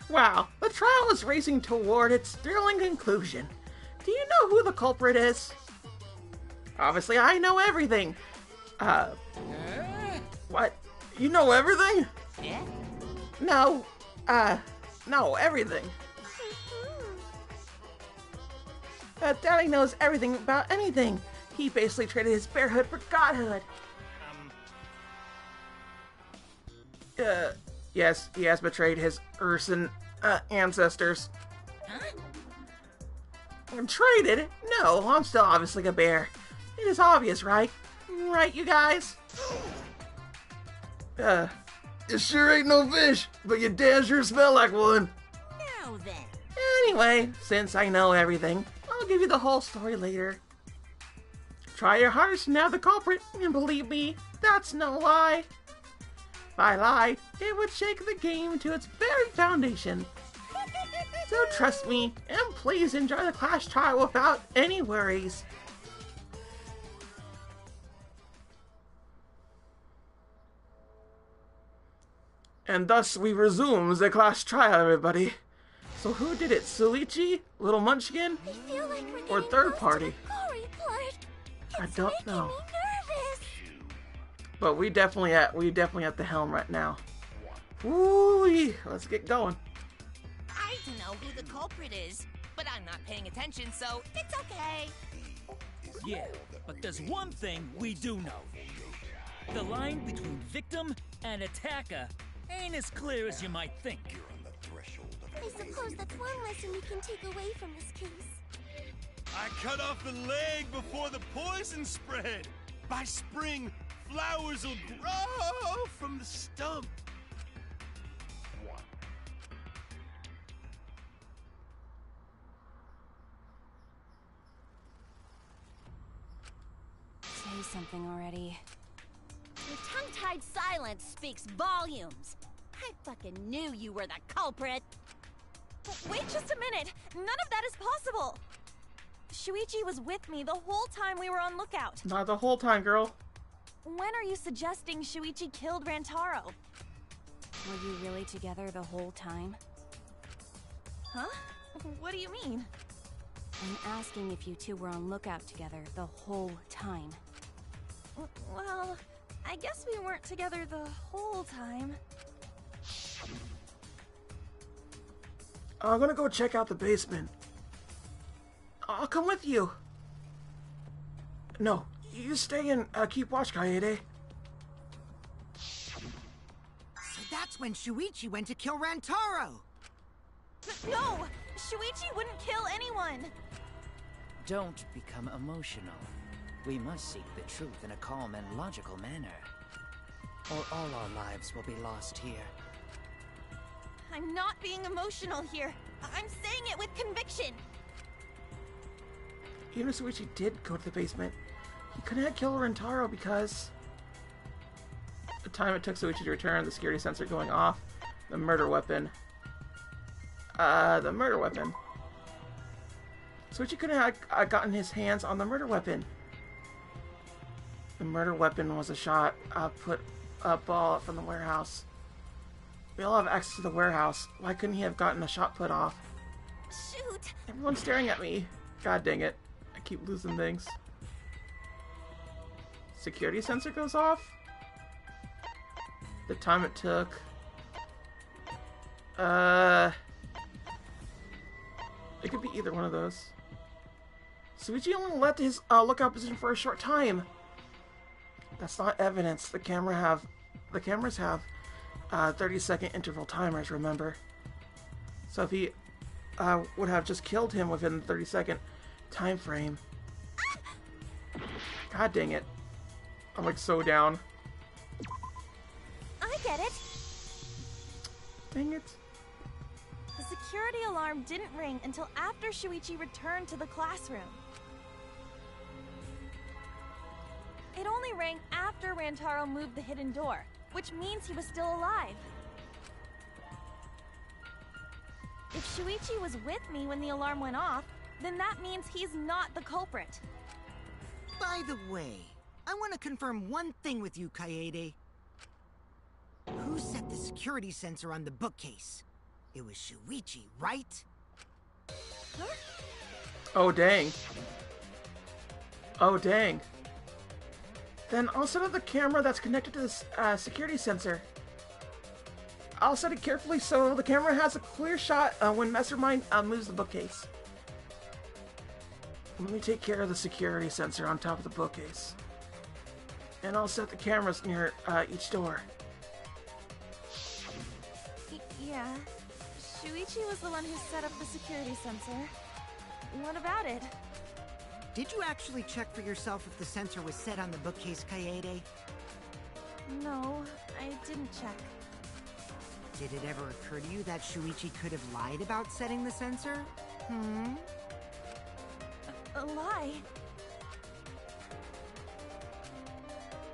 Wow, the trial is racing toward its thrilling conclusion. Do you know who the culprit is? Obviously, I know everything. What? You know everything? Yeah? No, no, everything. Daddy knows everything about anything. He basically traded his bearhood for godhood. Yes, he has betrayed his Urson ancestors. Huh? Traded? No, I'm still obviously a bear. It is obvious, right? Right, you guys? It sure ain't no fish, but you damn sure smell like one. Now then. Anyway, since I know everything, I'll give you the whole story later. Try your hardest to nab the culprit, and believe me, that's no lie. If I lied, it would shake the game to its very foundation. So trust me, and please enjoy the class trial without any worries. And thus we resume the class trial, everybody. So who did it, Suichi, Little Munchkin, I feel like we're or getting third close party? to the gory part. I It's don't making know. me nervous. But we definitely at the helm right now. Woo! Let's get going. I don't know who the culprit is, but I'm not paying attention, so it's okay. Yeah, but there's one thing we do know. The line between victim and attacker ain't as clear as you might think. I suppose that's one lesson we can take away from this case. I cut off the leg before the poison spread. By spring, flowers will grow from the stump. Say something already. Your tongue-tied silence speaks volumes. I fucking knew you were the culprit. Wait just a minute! None of that is possible! Shuichi was with me the whole time we were on lookout. Not the whole time, girl. When are you suggesting Shuichi killed Rantaro? Were you really together the whole time? Huh? What do you mean? I'm asking if you two were on lookout together the whole time. Well, I guess we weren't together the whole time. I'm gonna go check out the basement. I'll come with you. No, you stay and keep watch, Kaede. So that's when Shuichi went to kill Rantaro! No! Shuichi wouldn't kill anyone! Don't become emotional. We must seek the truth in a calm and logical manner, or all our lives will be lost here. I'm not being emotional here. I'm saying it with conviction. Even if Suichi did go to the basement, he couldn't kill Rentaro because the time it took Suichi to return, the security sensor going off, the murder weapon. Suichi couldn't have gotten his hands on the murder weapon. The murder weapon was a shot put up all from the warehouse. We all have access to the warehouse. Why couldn't he have gotten a shot put off? Shoot! Everyone's staring at me. God dang it. I keep losing things. Security sensor goes off? The time it took. It could be either one of those. Suichi only left his lookout position for a short time. That's not evidence. The cameras have 30-second interval timers, remember? So if he would have just killed him within the 30-second time frame. God dang it. I'm like so down. I get it. Dang it. The security alarm didn't ring until after Shuichi returned to the classroom. It only rang after Rantaro moved the hidden door, which means he was still alive. If Shuichi was with me when the alarm went off, then that means he's not the culprit. By the way, I want to confirm one thing with you, Kaede. Who set the security sensor on the bookcase? It was Shuichi, right? Oh, dang. Oh, dang. Then I'll set up the camera that's connected to this security sensor. I'll set it carefully so the camera has a clear shot when Mastermind moves the bookcase. Let me take care of the security sensor on top of the bookcase. And I'll set the cameras near each door. Yeah. Shuichi was the one who set up the security sensor. What about it? Did you actually check for yourself if the sensor was set on the bookcase, Kaede? No, I didn't check. Did it ever occur to you that Shuichi could have lied about setting the sensor? A lie?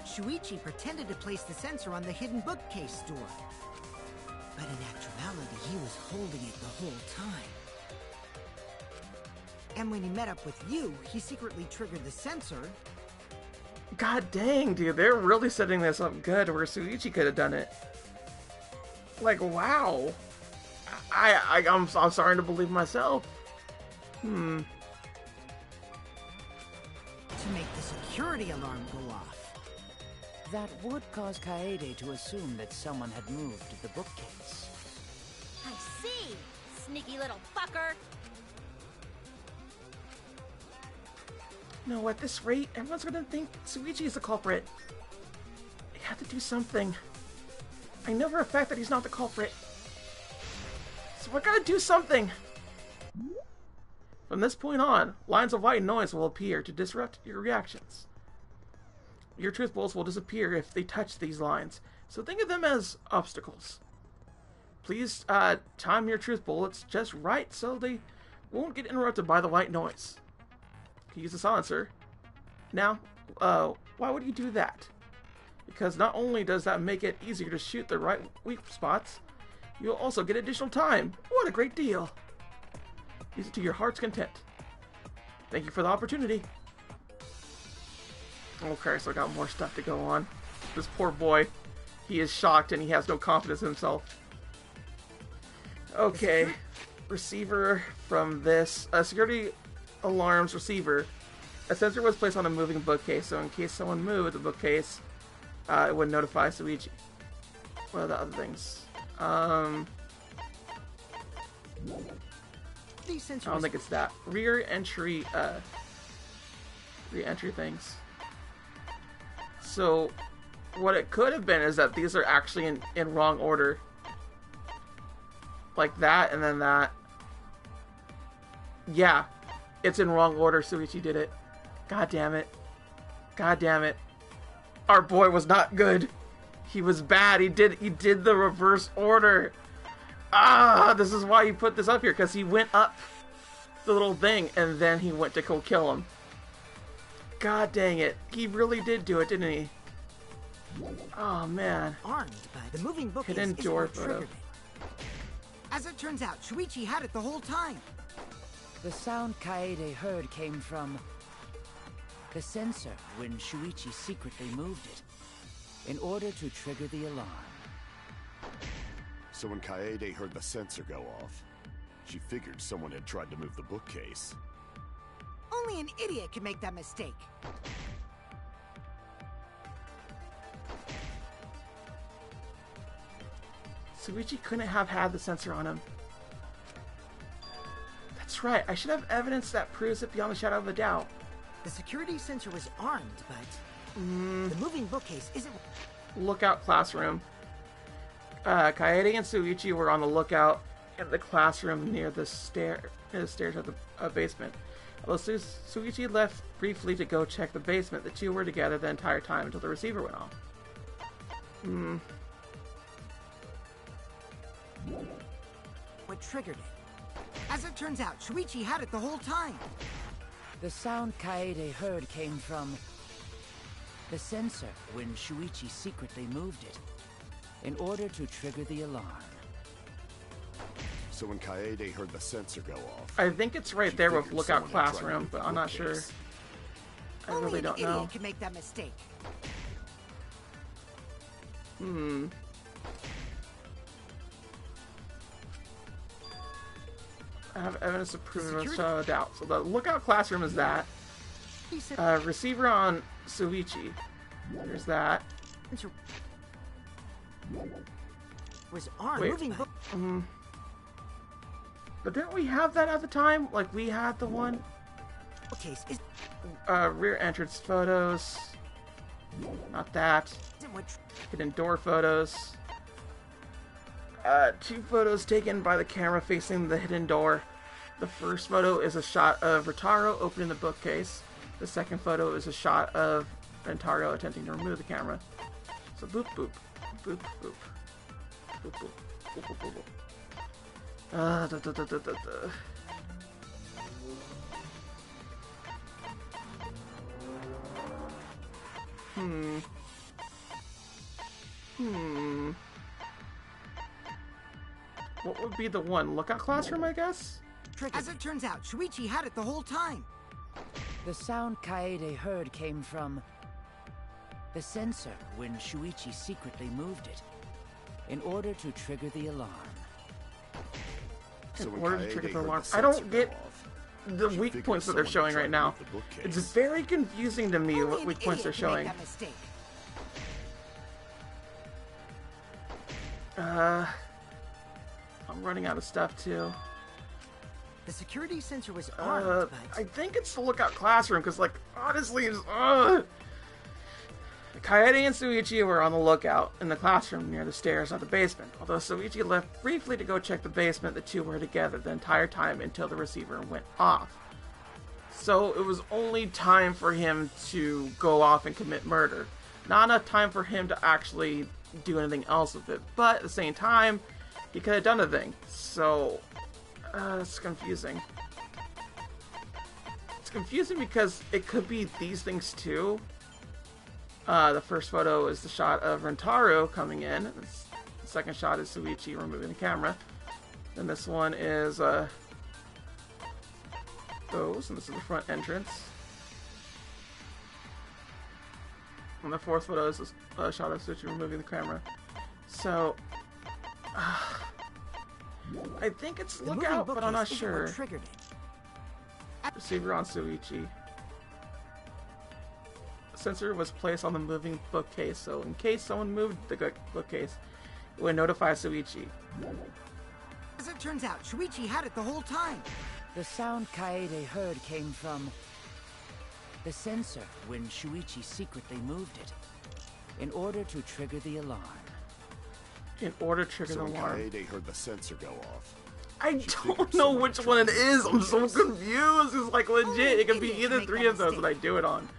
Shuichi pretended to place the sensor on the hidden bookcase door. But in actuality, he was holding it the whole time. And when he met up with you, he secretly triggered the sensor. God dang, dude, they're really setting this up good where Shuichi could have done it. Like, wow. I'm starting to believe myself. To make the security alarm go off. That would cause Kaede to assume that someone had moved the bookcase. I see! Sneaky little fucker! No, at this rate, everyone's gonna think Shuichi is the culprit. They have to do something. I know for a fact that he's not the culprit. So we're gonna do something! From this point on, lines of white noise will appear to disrupt your reactions. Your truth bolts will disappear if they touch these lines, so think of them as obstacles. Please time your truth bullets just right so they won't get interrupted by the white noise. You can use the silencer. Now, why would you do that? Because not only does that make it easier to shoot the right weak spots, you'll also get additional time. What a great deal! Use it to your heart's content. Thank you for the opportunity. Okay, so I got more stuff to go on. This poor boy, he is shocked and he has no confidence in himself. Okay, receiver from this security alarms receiver. A sensor was placed on a moving bookcase, so in case someone moved the bookcase, it would notify Shuichi. What are the other things? I don't think it's that. Rear entry things. So, what it could have been is that these are actually in wrong order. Like that, and then that. Yeah. It's in wrong order, Shuichi did it. God damn it. God damn it. Our boy was not good. He was bad. He did the reverse order. Ah, this is why he put this up here, because he went up the little thing, and then he went to go kill him. God dang it. He really did do it, didn't he? Oh, man. Armed by the moving bookcase Hidden is door what photo. triggered it. As it turns out, Shuichi had it the whole time. The sound Kaede heard came from the sensor when Shuichi secretly moved it, in order to trigger the alarm. So when Kaede heard the sensor go off, she figured someone had tried to move the bookcase. Only an idiot can make that mistake. Shuichi couldn't have had the sensor on him. That's right, I should have evidence that proves it beyond a shadow of a doubt. The security sensor was armed, but the moving bookcase isn't. Lookout classroom. Kaede and Shuichi were on the lookout in the classroom near the stairs of the basement. Although Shuichi left briefly to go check the basement, the two were together the entire time until the receiver went off. What triggered it? As it turns out, Shuichi had it the whole time. The sound Kaede heard came from the sensor when Shuichi secretly moved it, in order to trigger the alarm. So when Kaede heard the sensor go off, I think it's right there with lookout classroom, but I'm not sure. I really don't know. Only an idiot can make that mistake. I have evidence to prove it without a doubt. So the lookout classroom is that. Receiver on Suichi. There's that. Was armed. Wait. Moving book. But didn't we have that at the time? Like, we had the one? Case is Rear entrance photos. Not that. Hidden door photos. 2 photos taken by the camera facing the hidden door. The first photo is a shot of Rintaro opening the bookcase. The second photo is a shot of Rintaro attempting to remove the camera. So boop boop. Boop boop. Boop boop. Boop boop boop boop. Da, da, da, da, da, da. What would be the one? Lookout classroom, I guess? As it turns out, Shuichi had it the whole time. The sound Kaede heard came from the sensor when Shuichi secretly moved it in order to trigger the alarm. So In when order to Kaede trigger the heard alarm. the I don't sensor get go off, the she weak figured points that they're someone showing had right tried to now. move the bookcase. It's very confusing to me Only what an weak points they're idiot can showing. make that mistake. I'm running out of stuff too. The security sensor was armed, but I think it's the lookout classroom, because, like, honestly, Kaede and Suichi were on the lookout in the classroom near the stairs of the basement. Although Suichi left briefly to go check the basement, the two were together the entire time until the receiver went off. So it was only time for him to go off and commit murder. Not enough time for him to actually do anything else with it. But at the same time, he could have done a thing. So it's confusing. It's confusing because it could be these things too. The first photo is the shot of Rintaro coming in. The second shot is Suichi removing the camera. Then this one is those, and this is the front entrance. And the fourth photo is a shot of Suichi removing the camera. So I think it's lookout, but I'm not sure. Triggered it. Receiver on Suichi. Sensor was placed on the moving bookcase, so in case someone moved the bookcase, it would notify Suichi. As it turns out, Shuichi had it the whole time. The sound Kaede heard came from the sensor when Shuichi secretly moved it in order to trigger the alarm. In order to trigger So the when alarm. Kaede heard the sensor go off, I she don't figured know someone which had one it tried to is. move I'm the so bookcase. confused. It's like legit. It could be Idiot can either make 3 that of those that I mistake. do it on.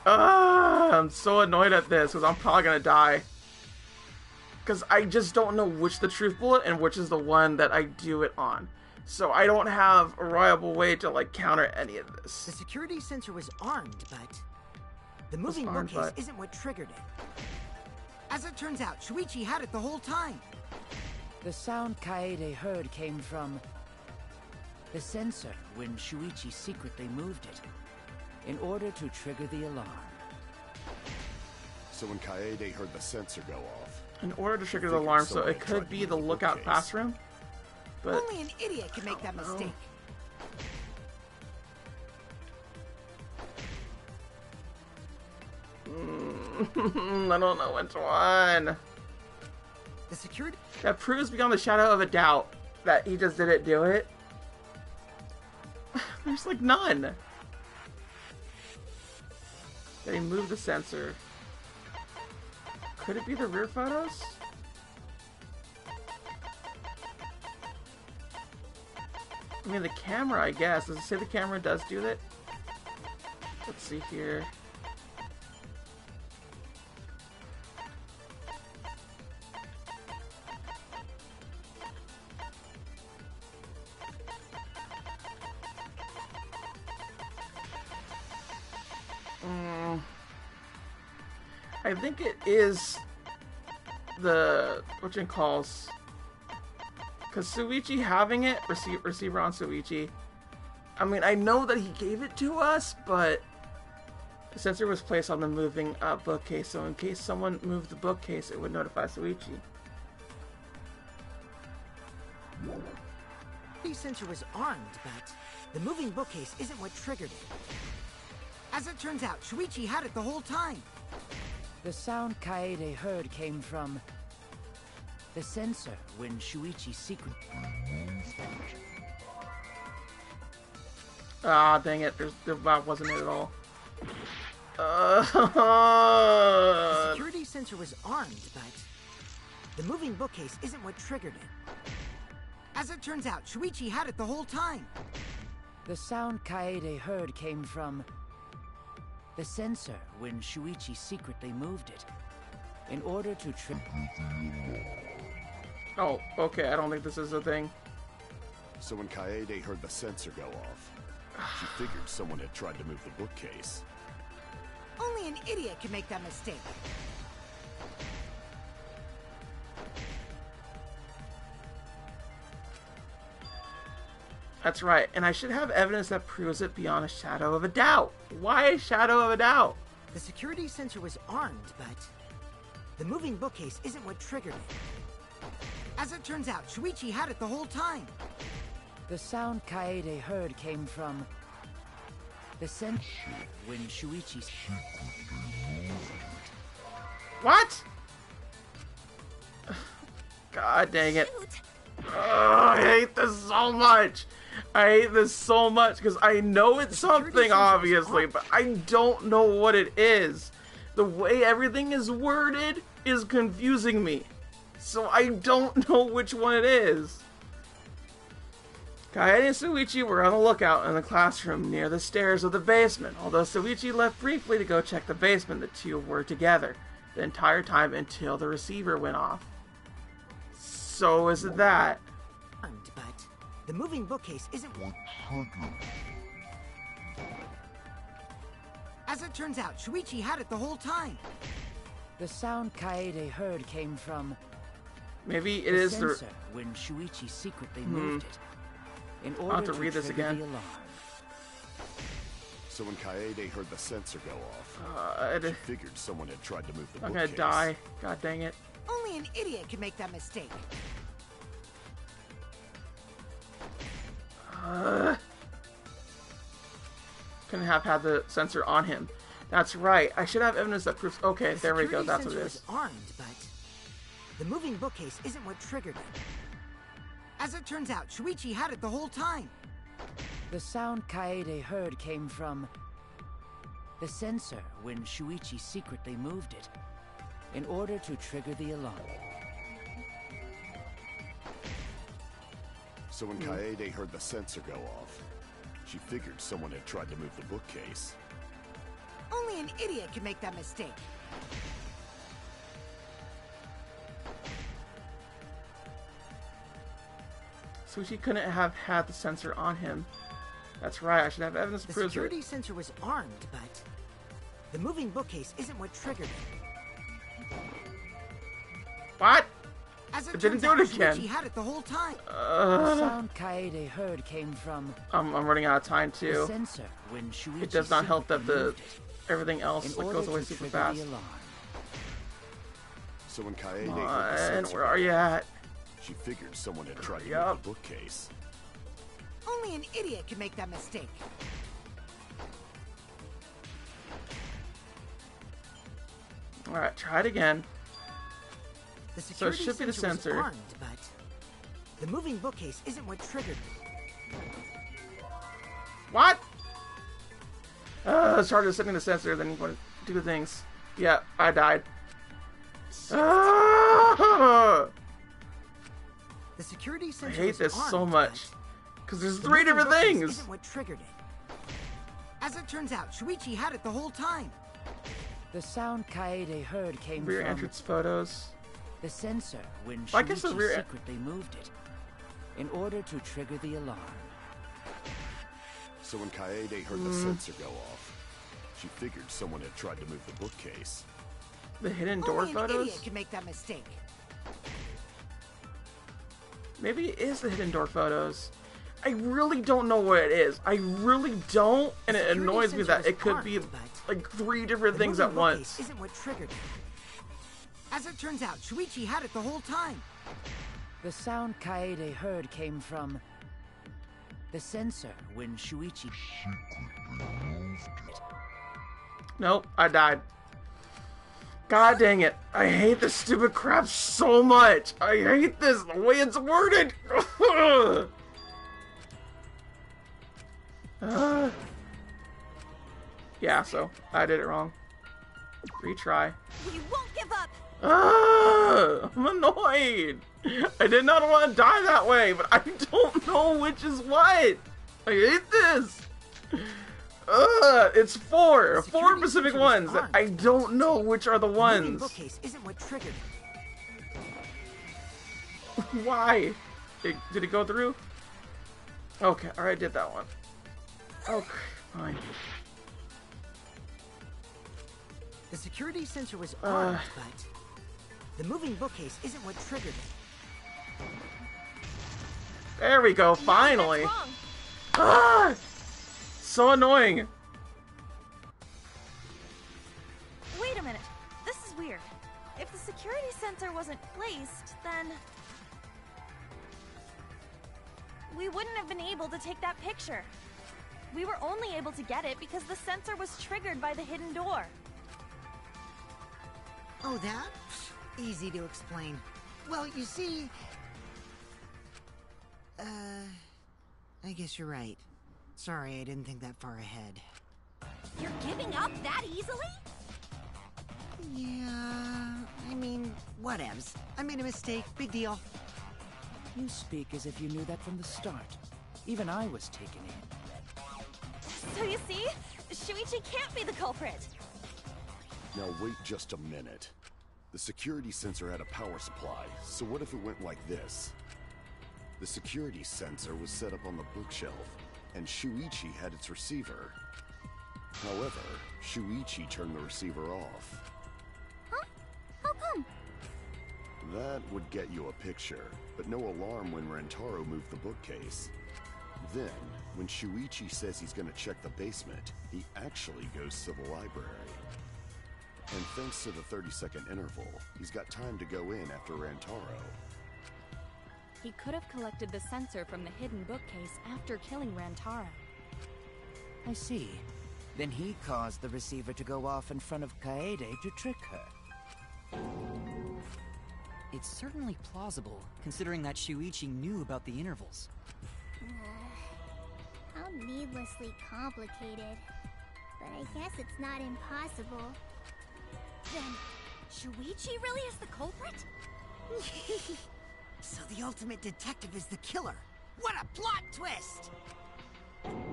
I'm so annoyed at this because I'm probably gonna die. Because I just don't know which the truth bullet and which is the one that I do it on. So I don't have a reliable way to like counter any of The this. security sensor was armed, but the moving armed, bookcase but- isn't what triggered it. As it turns out, Shuichi had it the whole time. The sound Kaede heard came from the sensor when Shuichi secretly moved it in order to trigger the alarm. So when Kaede heard the sensor go off, In order to trigger the figured alarm, so someone it had could tried to be move the the lookout bookcase. classroom. But Only an idiot can make that know. mistake. I don't know which one. The security That proves beyond the shadow of a doubt that he just didn't do it. There's like none. That he moved the sensor. Could it be the rear photos? I mean, the camera, I guess. Does it say the camera does do that? Let's see here. I think it is the whatchamacalls, because Suichi having it, receiver on Suichi. I mean, I know that he gave it to us, but the sensor was placed on the moving bookcase, so in case someone moved the bookcase, it would notify Suichi. The sensor was armed, but the moving bookcase isn't what triggered it. As it turns out, Shuichi had it the whole time. The sound Kaede heard came from the sensor when Shuichi secretly moved it. Ah, dang it. That wasn't it at all. The security sensor was armed, but the moving bookcase isn't what triggered it. As it turns out, Shuichi had it the whole time. The sound Kaede heard came from the sensor when Shuichi secretly moved it in order to trigger the alarm. Oh, okay. I don't think this is a thing. So when Kaede heard the sensor go off, she figured someone had tried to move the bookcase. Only an idiot can make that mistake. That's right, and I should have evidence that proves it beyond a shadow of a doubt. Why a shadow of a doubt? The security sensor was armed, but the moving bookcase isn't what triggered it. As it turns out, Shuichi had it the whole time. The sound Kaede heard came from the sensor when Shuichi secretly moved it. What? God dang it. Oh, I hate this so much. I hate this so much because I know it's something, obviously, but I don't know what it is. The way everything is worded is confusing me. So I don't know which one it is. Kaede and Shuichi were on the lookout in the classroom near the stairs of the basement. Although Shuichi left briefly to go check the basement, the two were together the entire time until the receiver went off. So is it that? But the moving bookcase isn't what triggered. As it turns out, Shuichi had it the whole time. The sound Kaede heard came from maybe it is the sensor when Shuichi secretly moved it in order I'll have to read this trigger again. the alarm. So when Kaede heard the sensor go off, she figured someone had tried to move the I'm bookcase. gonna die. God dang it. Only an idiot can make that mistake. Couldn't have had the sensor on him. That's right. I should have evidence that proves. Okay, there we go. That's what it The security is. sensor was armed, but the moving bookcase isn't what triggered it. As it turns out, Shuichi had it the whole time. The sound Kaede heard came from the sensor when Shuichi secretly moved it in order to trigger the alarm. So when Kaede heard the sensor go off, she figured someone had tried to move the bookcase. Only an idiot can make that mistake. Shuichi couldn't have had the sensor on him. That's right. I should have evidence that The proves security it. sensor was armed, but the moving bookcase isn't what triggered it. What? As it It didn't turns do out, it again. Shuichi had it the whole time. The sound Kaede heard came from I'm running out of time the too. sensor when Shuichi It does not help that secretly the moved it everything else in like, order goes away to super trigger fast. the alarm. So when Kaede Come heard the on, sensor where are you at? she figured someone had tried to Yup. move the bookcase. Only an idiot can make that mistake. Alright, try it again. The So it security should be the sensor was sensor. armed, but the moving bookcase isn't what triggered it. What? It's hard to setting the sensor, then you want to do the things. Yeah, I died. Ah! The security I sensor hate was this so armed, much. but Because there's the three moving different bookcase things. Isn't what triggered it. As it turns out, Shuichi had it the whole time. The sound Kaede heard came Rear from entrance photos. the sensor when I guess the Shuichi rear- secretly moved it in order to trigger the alarm. So when Kaede heard the sensor go off, she figured someone had tried to move the bookcase. The hidden door Only an photos? idiot can make that mistake. Maybe it is the hidden door photos. I really don't know what it is. I really don't, and it Security annoys me sensor that was it could be armed, but like three different the things moving at bookcase once. Isn't what triggered it. As it turns out, Shuichi had it the whole time. The sound Kaede heard came from The sensor, when Shuichi moved it. Nope, I died. God dang it. I hate this stupid crap so much. I hate this, the way it's worded. Yeah, so I did it wrong. Retry. We won't give up! I'm annoyed. I did not want to die that way, but I don't know which is what. I hate this. It's four specific ones. I don't know which are the ones. The bookcase isn't what triggered it. Why? Did it go through? Okay, alright, I did that one. Okay, fine. The security sensor was armed, but the moving bookcase isn't what triggered it. There we go, finally. Ah! So annoying. Wait a minute. This is weird. If the security sensor wasn't placed, then we wouldn't have been able to take that picture. We were only able to get it because the sensor was triggered by the hidden door. Oh, that? Easy to explain. Well, you see... I guess you're right. Sorry, I didn't think that far ahead. You're giving up that easily? Yeah... I mean, whatevs. I made a mistake. Big deal. You speak as if you knew that from the start. Even I was taken in. So you see? Shuichi can't be the culprit. Now wait just a minute. The security sensor had a power supply, so what if it went like this? The security sensor was set up on the bookshelf, and Shuichi had its receiver. However, Shuichi turned the receiver off. Huh? How come? That would get you a picture, but no alarm when Rantaro moved the bookcase. Then, when Shuichi says he's gonna check the basement, he actually goes to the library. And thanks to the 30-second interval, he's got time to go in after Rantaro. He could have collected the sensor from the hidden bookcase after killing Rantaro. I see. Then he caused the receiver to go off in front of Kaede to trick her. It's certainly plausible, considering that Shuichi knew about the intervals. How needlessly complicated. But I guess it's not impossible. Then, Shuichi really is the culprit? So the ultimate detective is the killer. What a plot twist!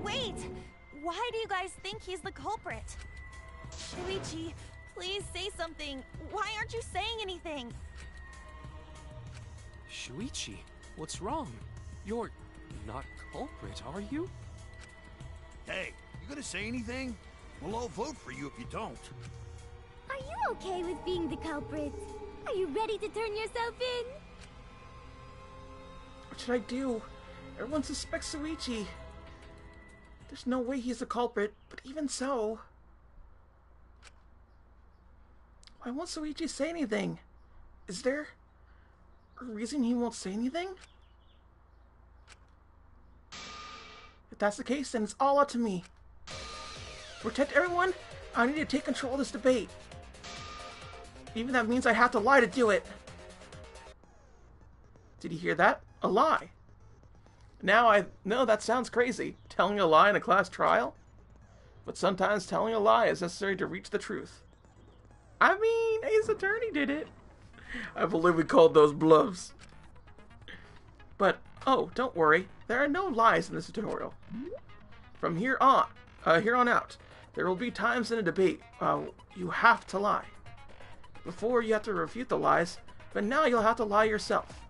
Wait! Why do you guys think he's the culprit? Shuichi, please say something. Why aren't you saying anything? Shuichi, what's wrong? You're not culprit, are you? Hey, you gonna say anything? We'll all vote for you if you don't. Are you okay with being the culprit? Are you ready to turn yourself in? What should I do? Everyone suspects Shuichi. There's no way he's the culprit, but even so... Why won't Shuichi say anything? Is there a reason he won't say anything? If that's the case, then it's all up to me. To protect everyone, I need to take control of this debate. Even that means I have to lie to do it. Did you hear that? A lie. Now I know that sounds crazy, telling a lie in a class trial. But sometimes telling a lie is necessary to reach the truth. I mean, Ace Attorney did it. I believe we called those bluffs. But, oh, don't worry. There are no lies in this tutorial. From here on out, there will be times in a debate you have to lie. Before, you have to refute the lies, but now you'll have to lie yourself.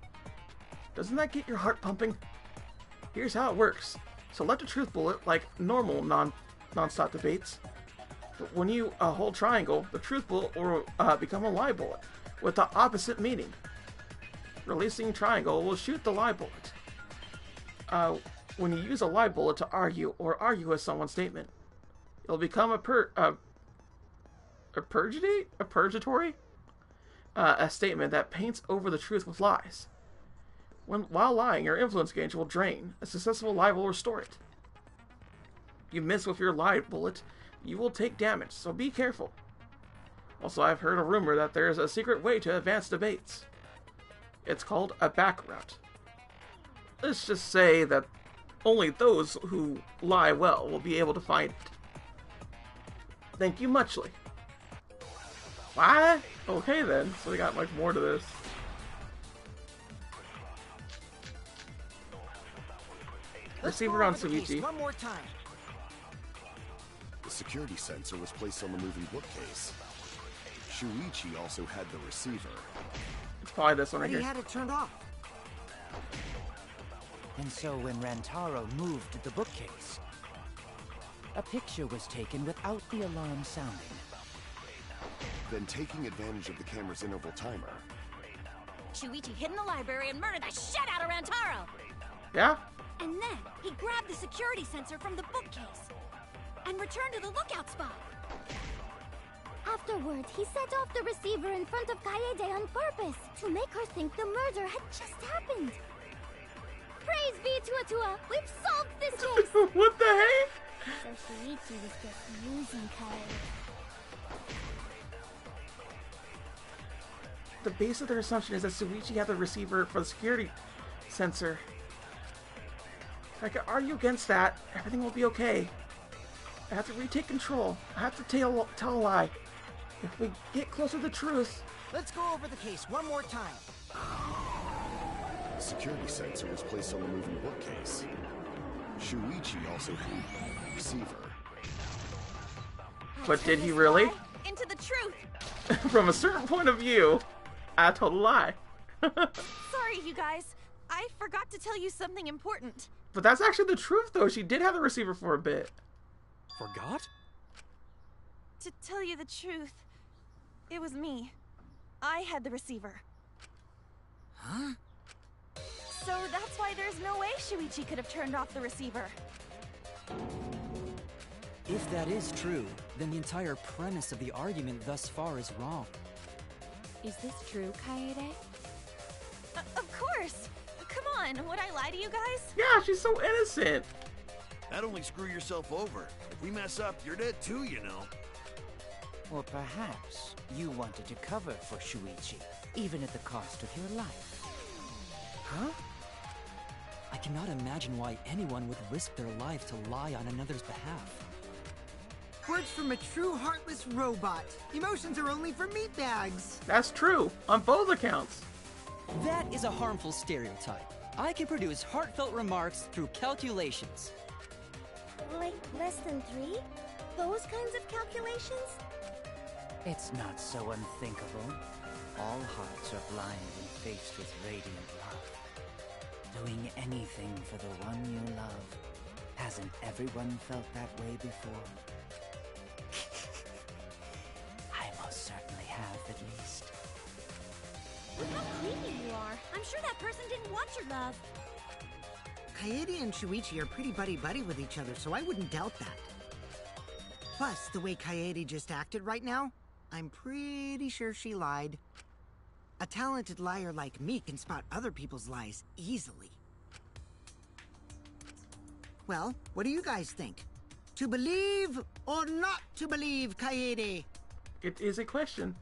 Doesn't that get your heart pumping? Here's how it works. Select a truth bullet like normal non-stop debates. But when you hold triangle, the truth bullet will become a lie bullet with the opposite meaning. Releasing triangle will shoot the lie bullet. When you use a lie bullet to argue or argue with someone's statement, it'll become a purgatory? A statement that paints over the truth with lies. While lying, your influence gauge will drain. A successful lie will restore it. You miss with your lie bullet, you will take damage, so be careful. Also, I've heard a rumor that there is a secret way to advance debates. It's called a back route. Let's just say that only those who lie well will be able to find it. Thank you muchly. What? Okay then, so we got like more to this. Receiver on Suichi. One more time. The security sensor was placed on the moving bookcase. Shuichi also had the receiver. It's probably this one right But here. he had it turned off. And so when Rantaro moved the bookcase, a picture was taken without the alarm sounding. Then, taking advantage of the camera's interval timer, Shuichi hid in the library and murdered the shit out of Rantaro! Yeah? And then he grabbed the security sensor from the bookcase and returned to the lookout spot. Afterward, he set off the receiver in front of Kaede on purpose to make her think the murder had just happened. Praise be to Atua! We've solved this case! What the heck? So Shuichi was just using Kaede. The base of their assumption is that Suichi had the receiver for the security sensor. If I could argue against that, everything will be okay. I have to retake control. I have to tell a lie. If we get closer to the truth... Let's go over the case one more time. the security sensor was placed on the moving bookcase. Shuichi also had the receiver. But did he really? Into the truth. From a certain point of view, I told a lie. Sorry, you guys. I forgot to tell you something important. But that's actually the truth, though. She did have the receiver for a bit. Forgot? To tell you the truth, it was me. I had the receiver. Huh? So that's why there's no way Shuichi could have turned off the receiver. If that is true, then the entire premise of the argument thus far is wrong. Is this true, Kaede? Of course! Come on, would I lie to you guys? Yeah, she's so innocent. That'd only screw yourself over. If we mess up, you're dead too, you know. Or perhaps you wanted to cover for Shuichi, even at the cost of your life. Huh? I cannot imagine why anyone would risk their life to lie on another's behalf. Words from a true heartless robot. Emotions are only for meatbags. That's true, on both accounts. That is a harmful stereotype. I can produce heartfelt remarks through calculations. Like less than 3? Those kinds of calculations? It's not so unthinkable. All hearts are blind when faced with radiant love. Doing anything for the one you love. Hasn't everyone felt that way before? I most certainly have, at least. Look how creepy you are. I'm sure that person didn't want your love. Kaede and Shuichi are pretty buddy-buddy with each other, so I wouldn't doubt that. Plus, the way Kaede just acted right now, I'm pretty sure she lied. A talented liar like me can spot other people's lies easily. Well, what do you guys think? To believe or not to believe, Kaede? It is a question.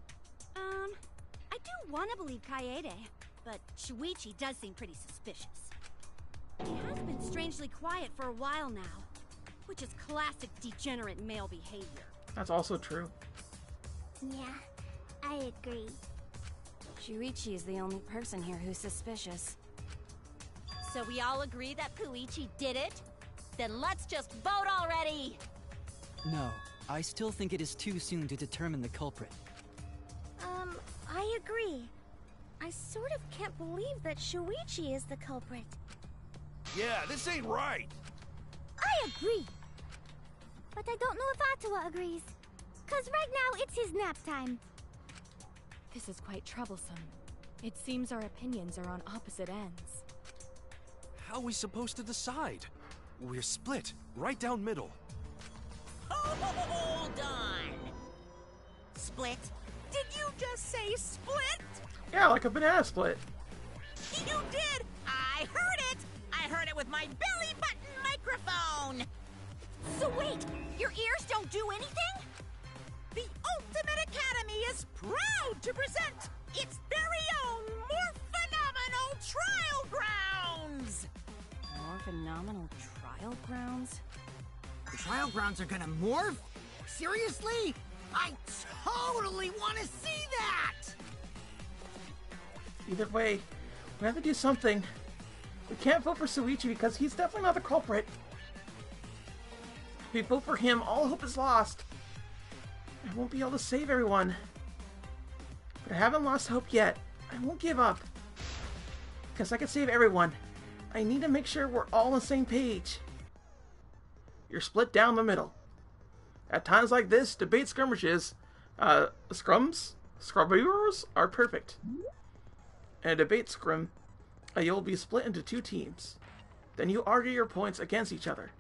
I do want to believe Kaede, but Shuichi does seem pretty suspicious. He has been strangely quiet for a while now, which is classic degenerate male behavior. That's also true. Yeah, I agree. Shuichi is the only person here who's suspicious. So we all agree that Puichi did it? Then let's just vote already! No, I still think it is too soon to determine the culprit. I agree. I sort of can't believe that Shuichi is the culprit. Yeah, this ain't right. I agree. But I don't know if Atua agrees. 'Cause right now it's his nap time. This is quite troublesome. It seems our opinions are on opposite ends. How are we supposed to decide? We're split, right down middle. Hold on. Split? Did you just say split? Yeah, like a banana split. You did! I heard it! I heard it with my belly button microphone! So wait, your ears don't do anything? The Ultimate Academy is proud to present its very own more phenomenal trial grounds! More phenomenal trial grounds? The trial grounds are gonna morph? Seriously? I totally want to see that! Either way, we have to do something. We can't vote for Shuichi because he's definitely not the culprit. If we vote for him, all hope is lost. I won't be able to save everyone. But I haven't lost hope yet. I won't give up. Because I can save everyone. I need to make sure we're all on the same page. You're split down the middle. At times like this, debate skirmishes, scrubbers are perfect. In a debate scrim, you'll be split into two teams. Then you argue your points against each other.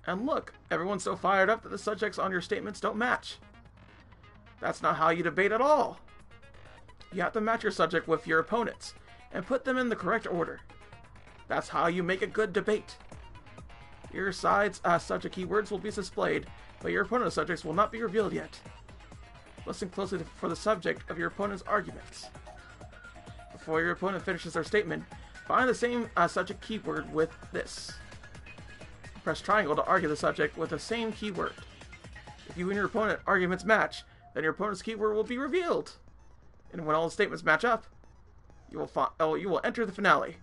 And look, everyone's so fired up that the subjects on your statements don't match. That's not how you debate at all. You have to match your subject with your opponents, and put them in the correct order. That's how you make a good debate. Your side's subject keywords will be displayed, but your opponent's subjects will not be revealed yet. Listen closely for the subject of your opponent's arguments. Before your opponent finishes their statement, find the same subject keyword with this. Press triangle to argue the subject with the same keyword. If you and your opponent arguments match, then your opponent's keyword will be revealed. And when all the statements match up, you will enter the finale.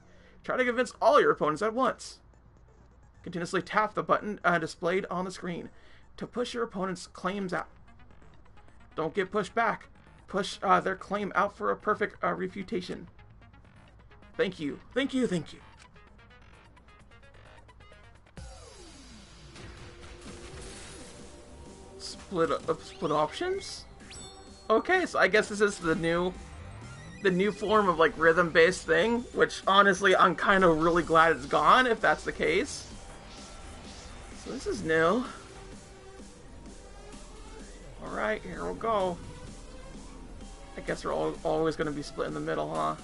Try to convince all your opponents at once. Continuously tap the button displayed on the screen to push your opponent's claims out. Don't get pushed back. Push their claim out for a perfect refutation. Thank you. Thank you. Thank you. Split options? Okay, so I guess this is the new form of like rhythm-based thing, which honestly I'm kind of really glad it's gone if that's the case. So this is new. Alright, here we'll go. I guess we're always going to be split in the middle, huh?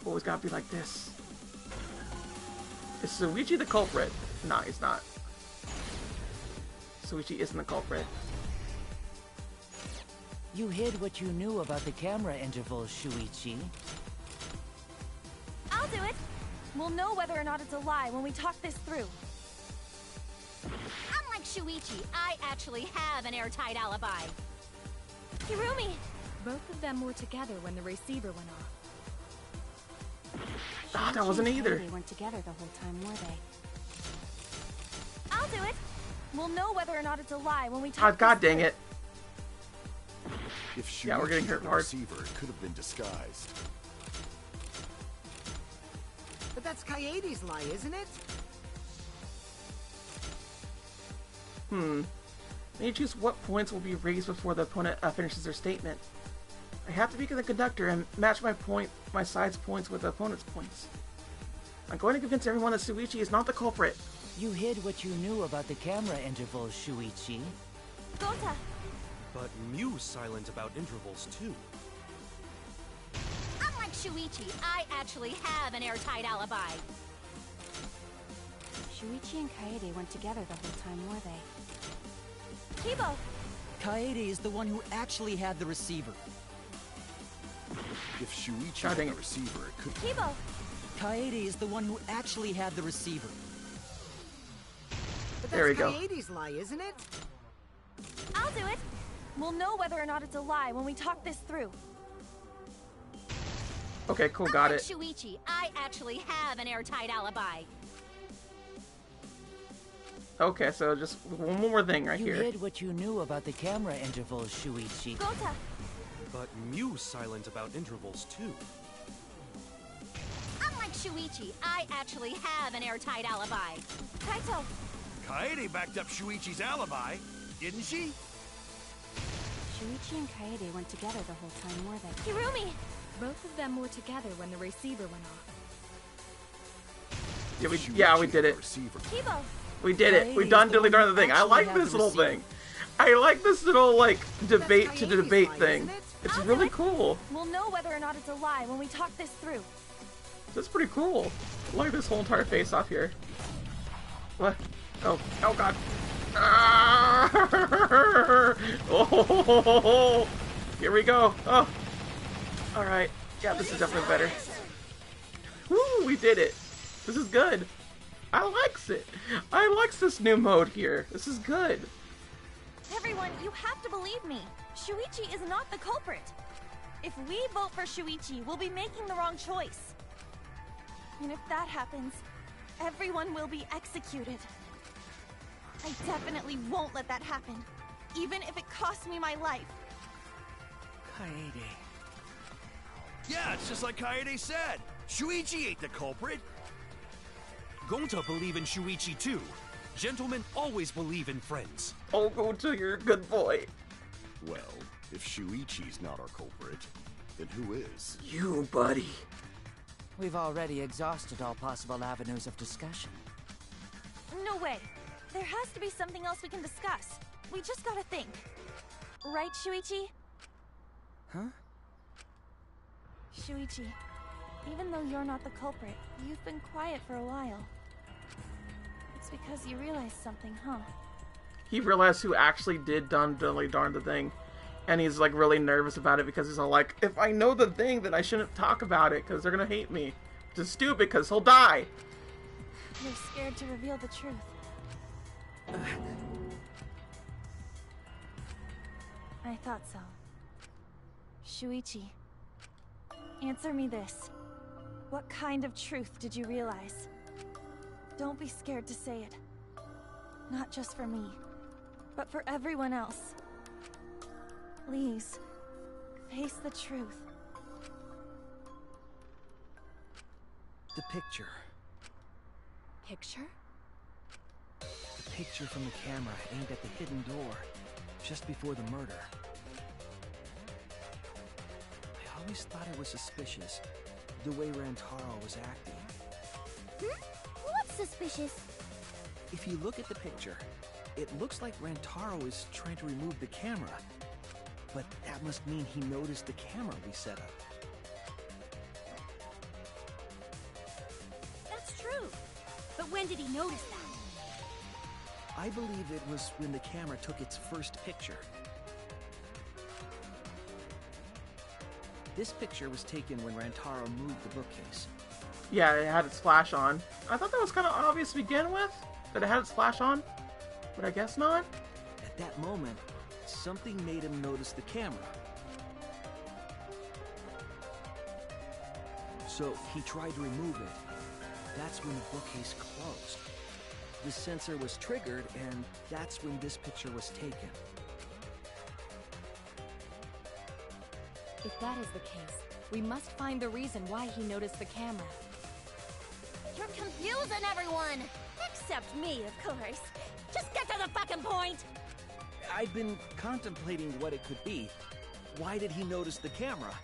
Always gotta be like this. Is Shuichi the culprit? Nah, he's not. Shuichi isn't the culprit. You hid what you knew about the camera intervals, Shuichi. I'll do it. We'll know whether or not it's a lie when we talk this through. Unlike Shuichi, I actually have an airtight alibi. Hirumi! Both of them were together when the receiver went off. Ah, that wasn't either. They weren't together the whole time, were they? I'll do it. We'll know whether or not it's a lie when we talk. Ah, God this dang through. it. If Shuichi Yeah, we're getting hurt had a hard. receiver, it could have been disguised. But that's Kaede's lie, isn't it? I need to choose what points will be raised before the opponent finishes their statement. I have to be the conductor and match my side's points with the opponent's points. I'm going to convince everyone that Shuichi is not the culprit. You hid what you knew about the camera intervals, Shuichi. Gota! But Mew's silent about intervals too. Unlike Shuichi, I actually have an airtight alibi. Shuichi and Kaede weren't together the whole time, were they? Kibo! Kaede is the one who actually had the receiver. If Shuichi God had dang a it. receiver, it could Kibo! Kaede is the one who actually had the receiver. But There we that's go. Kaede's lie, isn't it? I'll do it. We'll know whether or not it's a lie when we talk this through. Okay, cool, got Unlike it. Shuichi, I actually have an airtight alibi. Okay, so just one more thing right You here. hid what you knew about the camera intervals, Shuichi. Gota! But Mew's silent about intervals too. Unlike Shuichi, I actually have an airtight alibi. Kaito! Kaede backed up Shuichi's alibi, didn't she? Shuichi and Kaede weren't together the whole time, were they? Hirumi! Both of them were together when the receiver went off. Yeah, we Shuichi did had a it. receiver. Kibo! We did it. We Kaede's done the diddly one darn who the thing. I actually like had this the little receiver. thing. I like this little like But debate that's to Kaede's debate lie, thing. isn't it? It's I'll really do it. cool. We'll know whether or not it's a lie when we talk this through. That's pretty cool. Look at this whole entire face off here. What? Oh, oh god. Oh, here we go. Oh, all right. Yeah, this is definitely better. Woo, we did it. This is good. I likes it. I likes this new mode here. This is good. Everyone, you have to believe me. Shuichi is not the culprit. If we vote for Shuichi, we'll be making the wrong choice. And if that happens, everyone will be executed. I definitely won't let that happen, even if it costs me my life. Kaede. Yeah, it's just like Kaede said. Shuichi ain't the culprit. Gonta believe in Shuichi too. Gentlemen always believe in friends. Oh, Gonta, you're a good boy. Well, if Shuichi's not our culprit, then who is? You, buddy. We've already exhausted all possible avenues of discussion. No way. There has to be something else we can discuss. We just gotta think. Right, Shuichi? Huh? Shuichi, even though you're not the culprit, you've been quiet for a while. It's because you realized something, huh? He realized who actually did darn the thing. And he's like really nervous about it because he's all like, if I know the thing, then I shouldn't talk about it because they're gonna hate me. Which is stupid because he'll die. You're scared to reveal the truth. I thought so. Shuichi, answer me this. What kind of truth did you realize? Don't be scared to say it. Not just for me, but for everyone else. Please, face the truth. The picture. Picture? The picture from the camera aimed at the hidden door, just before the murder. I always thought it was suspicious, the way Rantaro was acting. What's suspicious? If you look at the picture, it looks like Rantaro is trying to remove the camera. But that must mean he noticed the camera we set up. That's true. But when did he notice that? I believe it was when the camera took its first picture. This picture was taken when Rantaro moved the bookcase. Yeah, it had its flash on. I thought that was kind of obvious to begin with, that it had its flash on, but I guess not. At that moment, something made him notice the camera. So he tried to remove it. That's when the bookcase closed. The sensor was triggered, and that's when this picture was taken. If that is the case, we must find the reason why he noticed the camera. You're confusing everyone! Except me, of course. Just get to the fucking point! I've been contemplating what it could be. Why did he notice the camera?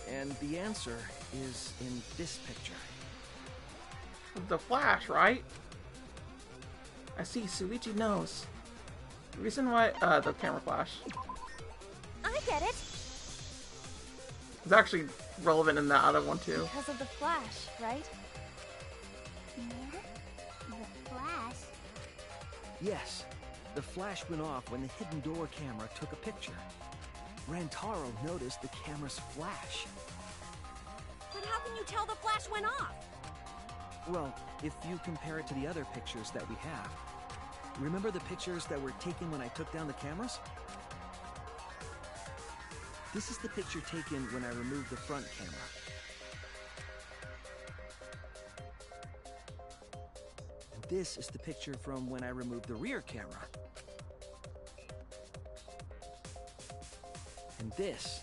And the answer is in this picture. The flash, right? I see, Shuichi knows. The reason why, the camera flash. I get it. It's actually relevant in that other one, too. Because of the flash, right? The flash? Yes, the flash went off when the hidden door camera took a picture. Rantaro noticed the camera's flash. But how can you tell the flash went off? Well, if you compare it to the other pictures that we have. Remember the pictures that were taken when I took down the cameras? This is the picture taken when I removed the front camera. And this is the picture from when I removed the rear camera. And this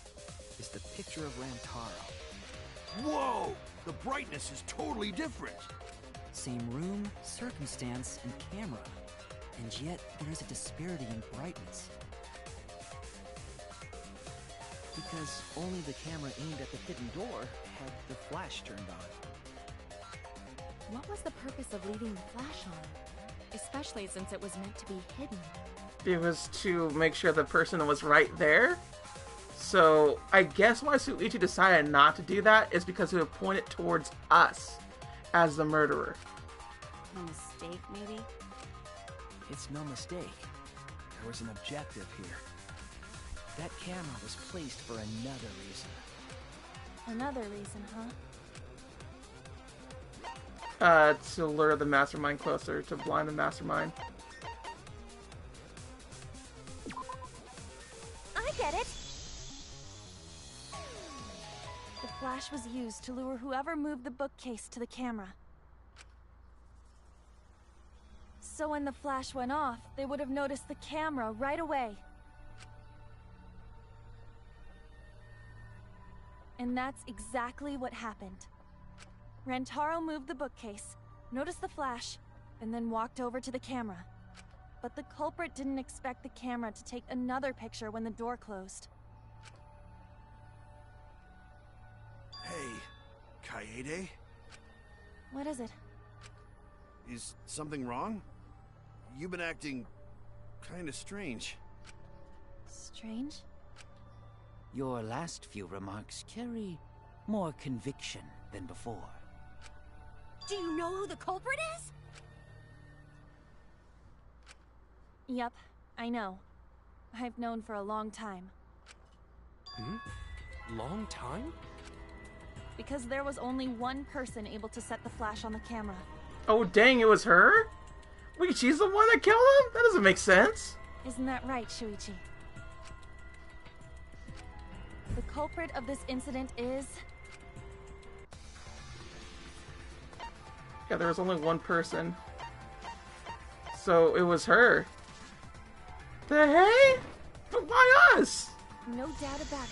is the picture of Rantaro. Whoa! The brightness is totally different. Same room, circumstance, and camera. And yet, there's a disparity in brightness. Because only the camera aimed at the hidden door had the flash turned on. What was the purpose of leaving the flash on? Especially since it was meant to be hidden. it was to make sure the person was right there. So I guess why Shuichi decided not to do that is because it would point it towards us as the murderer. A mistake, maybe? It's no mistake. There was an objective here. That camera was placed for another reason. Another reason, huh? To lure the mastermind closer, to blind the mastermind. I get it! The flash was used to lure whoever moved the bookcase to the camera. So when the flash went off, they would have noticed the camera right away. And that's exactly what happened. Rantaro moved the bookcase, noticed the flash, and then walked over to the camera. But the culprit didn't expect the camera to take another picture when the door closed. Hey, Kaede? What is it? Is something wrong? You've been acting kinda strange. Strange? Your last few remarks carry more conviction than before. Do you know who the culprit is? Yep, I know. I've known for a long time. Long time? Because there was only one person able to set the flash on the camera. Oh dang, it was her? Wait, she's the one that killed him? That doesn't make sense. Isn't that right, Shuichi? The culprit of this incident is... Yeah, there was only one person. So it was her. The hey? But why us? No doubt about it.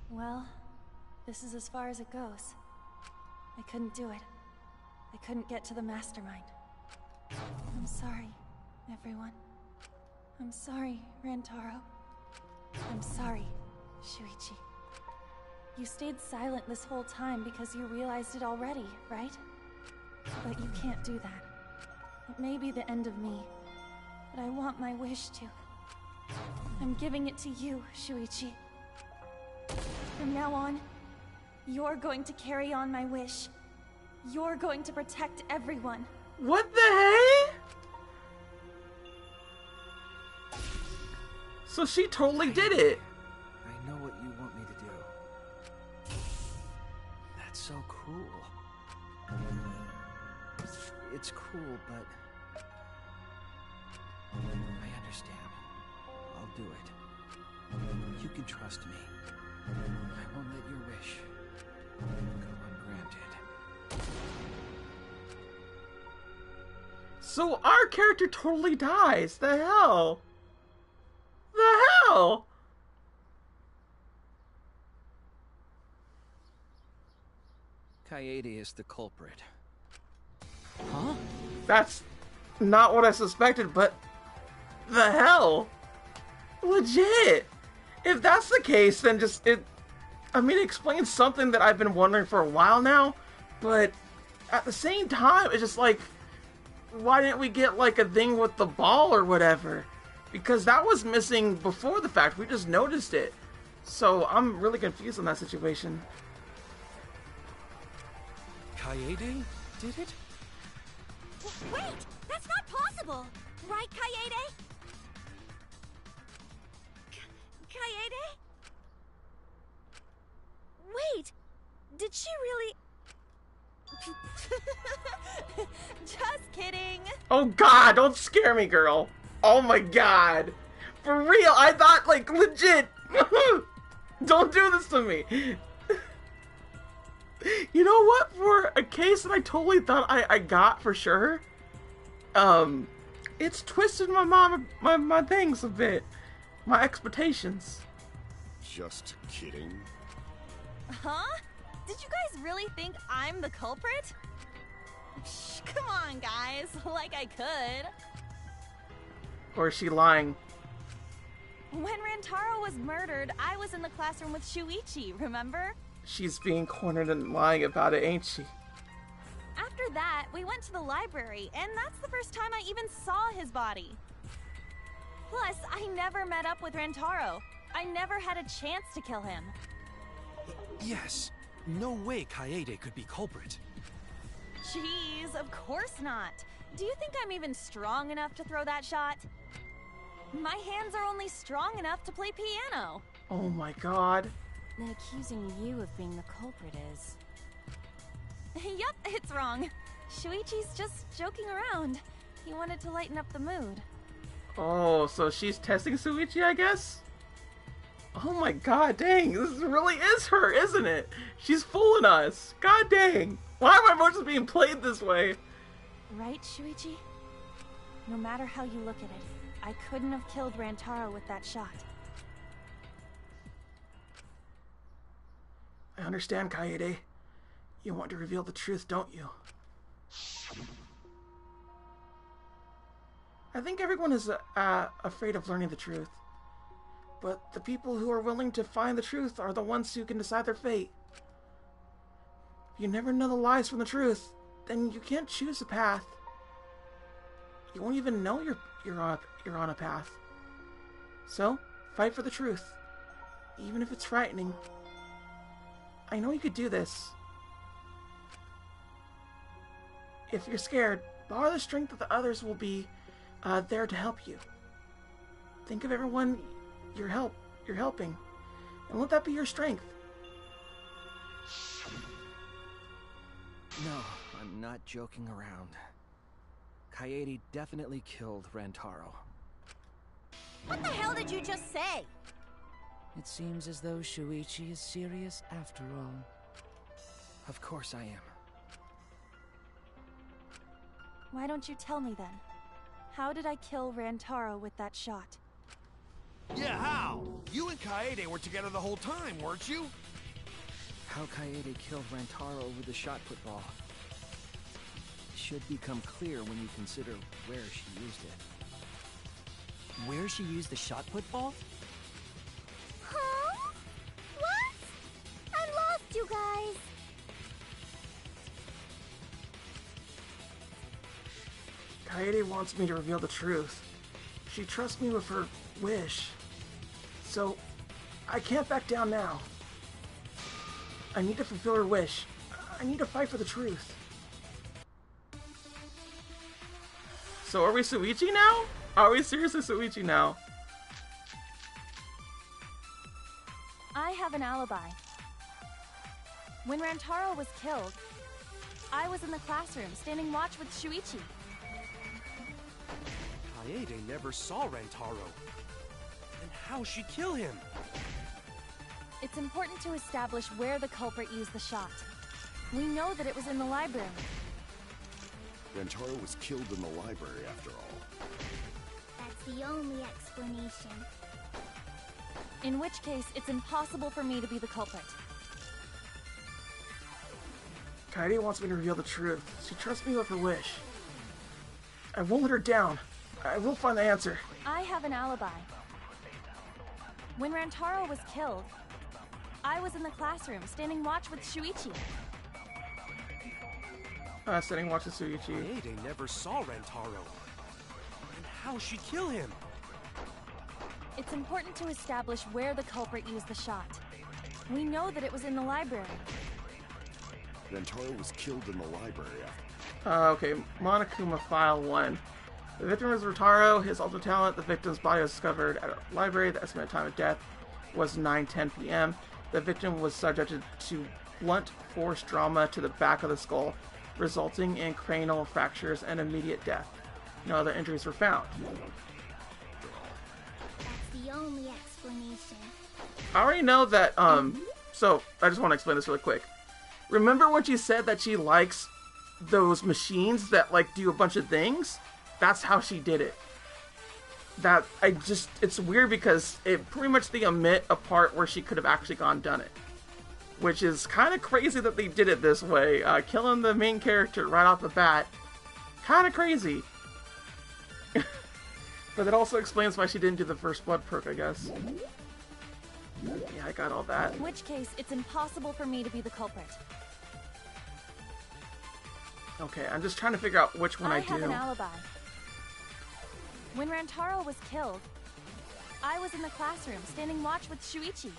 Well, this is as far as it goes. I couldn't do it. I couldn't get to the mastermind. I'm sorry, everyone. I'm sorry, Rantaro. I'm sorry, Shuichi. You stayed silent this whole time because you realized it already, right? But you can't do that. It may be the end of me, but I want my wish to. I'm giving it to you, Shuichi. From now on, you're going to carry on my wish. You're going to protect everyone. What the hey? So she totally did it. I know what you want me to do. That's so cool. It's cool, but... I understand. I'll do it. You can trust me. I won't let your wish go ungranted. So our character totally dies. The hell? The hell? Kaede is the culprit. Huh? That's not what I suspected, but the hell? Legit. If that's the case, then it explains something that I've been wondering for a while now, but at the same time, it's just like, why didn't we get like a thing with the ball or whatever? Because that was missing before the fact. We just noticed it. So I'm really confused on that situation. Kaede did it? Wait! That's not possible! Right, Kaede? Kaede? Wait! Did she really... Just kidding! Oh god, don't scare me, girl. Oh my god. For real, I thought, like, legit. Don't do this to me. You know what? For a case that I totally thought I got for sure, it's twisted my things a bit. My expectations. Just kidding. Huh? Did you guys really think I'm the culprit? Shh, come on, guys. Like I could. Or is she lying? When Rantaro was murdered, I was in the classroom with Shuichi, remember? She's being cornered and lying about it, ain't she? After that, we went to the library, and that's the first time I even saw his body. Plus, I never met up with Rantaro. I never had a chance to kill him. Yes. No way Kaede could be culprit. Jeez, of course not. Do you think I'm even strong enough to throw that shot? My hands are only strong enough to play piano. Oh my god. Then accusing you of being the culprit is... Yup, it's wrong. Shuichi's just joking around. He wanted to lighten up the mood. Oh, so she's testing Shuichi, I guess? Oh my god, dang, this really is her, isn't it? She's fooling us. God dang. Why are my emotions being played this way? Right, Shuichi? No matter how you look at it, I couldn't have killed Rantaro with that shot. I understand, Kaede. You want to reveal the truth, don't you? I think everyone is afraid of learning the truth. But the people who are willing to find the truth are the ones who can decide their fate. If you never know the lies from the truth, then you can't choose a path. You won't even know you're on a path. So, fight for the truth, even if it's frightening. I know you could do this. If you're scared, borrow the strength that the others will be there to help you. Think of everyone you're helping, and let that be your strength. No, I'm not joking around. Kaede definitely killed Rantaro. What the hell did you just say? It seems as though Shuichi is serious after all. Of course I am. Why don't you tell me then? How did I kill Rantaro with that shot? Yeah, how? You and Kaede were together the whole time, weren't you? How Kaede killed Rantaro with the shot put ball should become clear when you consider where she used it. Where she used the shot put ball? Huh? What? I'm lost, you guys. Kaede wants me to reveal the truth. She trusts me with her wish. So, I can't back down now. I need to fulfill her wish. I need to fight for the truth. So are we Shuichi now? Are we seriously Shuichi now? I have an alibi. When Rantaro was killed, I was in the classroom standing watch with Shuichi. Kaede never saw Rantaro. Then how'd she kill him? It's important to establish where the culprit used the shot. We know that it was in the library. Rantaro was killed in the library after all. That's the only explanation. In which case, it's impossible for me to be the culprit. Kaede wants me to reveal the truth. She trusts me with her wish. I won't let her down. I will find the answer. I have an alibi. When Rantaro was killed, I was in the classroom standing watch with Shuichi. Standing watch with Shuichi. Kaede never saw Rantaro. Then how'd she kill him? It's important to establish where the culprit used the shot. We know that it was in the library. Rantaro was killed in the library after. Okay, Monokuma File 1. The victim was Rantaro, his ultimate talent. The victim's body was discovered at a library. The estimated time of death was 9:10 p.m. The victim was subjected to blunt force trauma to the back of the skull, resulting in cranial fractures and immediate death. No other injuries were found. That's the only explanation. I already know that, so I just want to explain this really quick. Remember when she said that she likes those machines that, like, do a bunch of things? That's how she did it. It's weird because it pretty much they omit a part where she could have actually gone and done it. Which is kind of crazy that they did it this way. Killing the main character right off the bat. Kind of crazy. But it also explains why she didn't do the first blood perk, I guess. Yeah, I got all that. In which case, it's impossible for me to be the culprit. Okay, I'm just trying to figure out which one I do. I have an alibi. When Rantaro was killed, I was in the classroom, standing watch with Shuichi.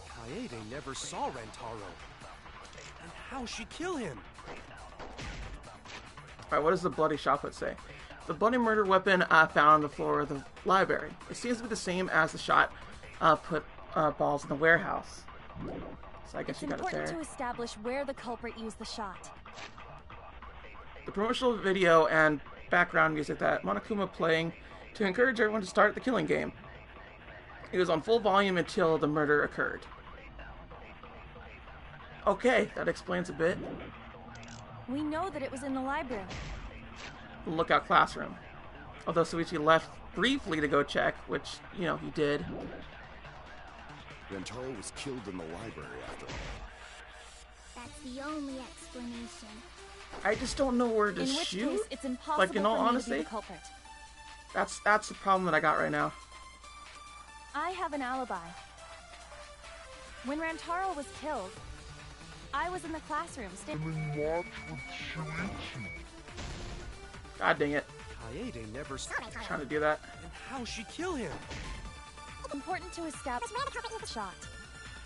Kaede never saw Rantaro. And how'd she kill him? Alright, what does the bloody shot put say? The bloody murder weapon found on the floor of the library. It seems to be the same as the shot put balls in the warehouse. So I guess you got it there. It's important to establish where the culprit used the shot. The promotional video and background music that Monokuma playing to encourage everyone to start the killing game. It was on full volume until the murder occurred. Okay, that explains a bit. We know that it was in the library. The lookout classroom. Although Shuichi left briefly to go check, which, you know, he did. Rantaro was killed in the library after all. That's the only explanation. I just don't know where to in which shoot. Case, it's impossible like, in all for me honesty, to be the culprit. That's the problem that I got right now. I have an alibi. When Rantaro was killed, I was in the classroom standing watch with Shuichi. God dang it. Kaede never saw Trying to do that. And how'd she kill him? It's important to establish the shot.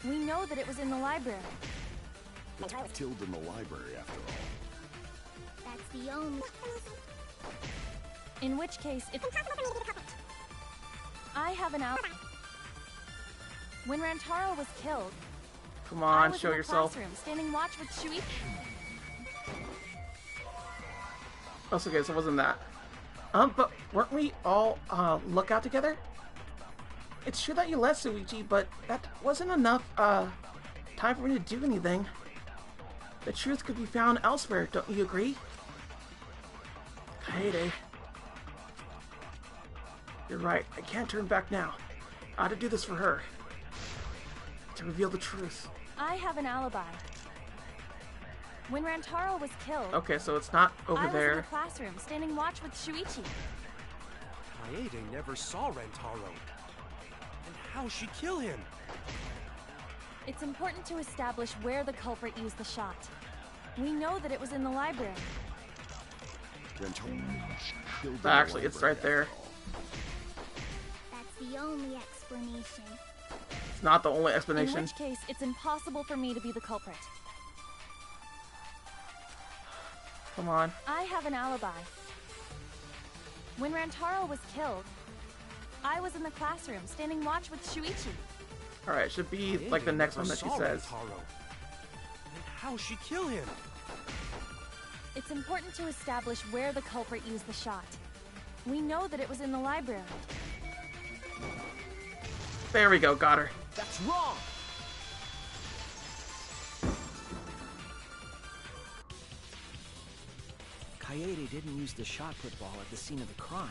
We know that it was in the library. Killed in the library after all. That's the only... In which case, it's... I have an alibi. When Rantaro was killed, come on, I was show in the yourself. Classroom, standing watch with Shuichi. Oh, so okay, so it wasn't that. But weren't we all lookout together? It's true that you left Shuichi, but that wasn't enough time for me to do anything. The truth could be found elsewhere, don't you agree? Kaede. You're right, I can't turn back now. I ought to do this for her. To reveal the truth. I have an alibi. When Rantaro was killed... Okay, so it's not over there. I was in the classroom, standing watch with Shuichi. Kaede never saw Rantaro. And how'd she kill him? It's important to establish where the culprit used the shot. We know that it was in the library. Actually, it's right there. That's the only explanation. It's not the only explanation. In which case, it's impossible for me to be the culprit. Come on. I have an alibi. When Rantaro was killed, I was in the classroom, standing watch with Shuichi. Alright, should be like the next one that she says. And how'd she kill him? It's important to establish where the culprit used the shot. We know that it was in the library. There we go, got her. That's wrong! Kaede didn't use the shot put ball at the scene of the crime.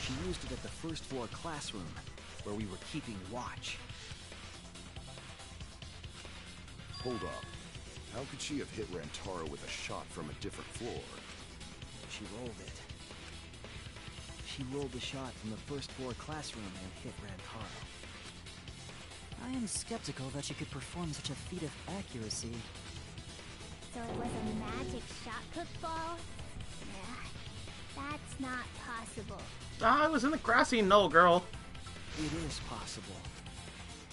She used it at the first floor classroom, where we were keeping watch. Hold up. How could she have hit Rantaro with a shot from a different floor? She rolled it. She rolled the shot from the first floor classroom and hit Rantaro. I am skeptical that she could perform such a feat of accuracy. So it was a magic shot put ball? That's not possible. I was in the grassy knoll, girl. It is possible.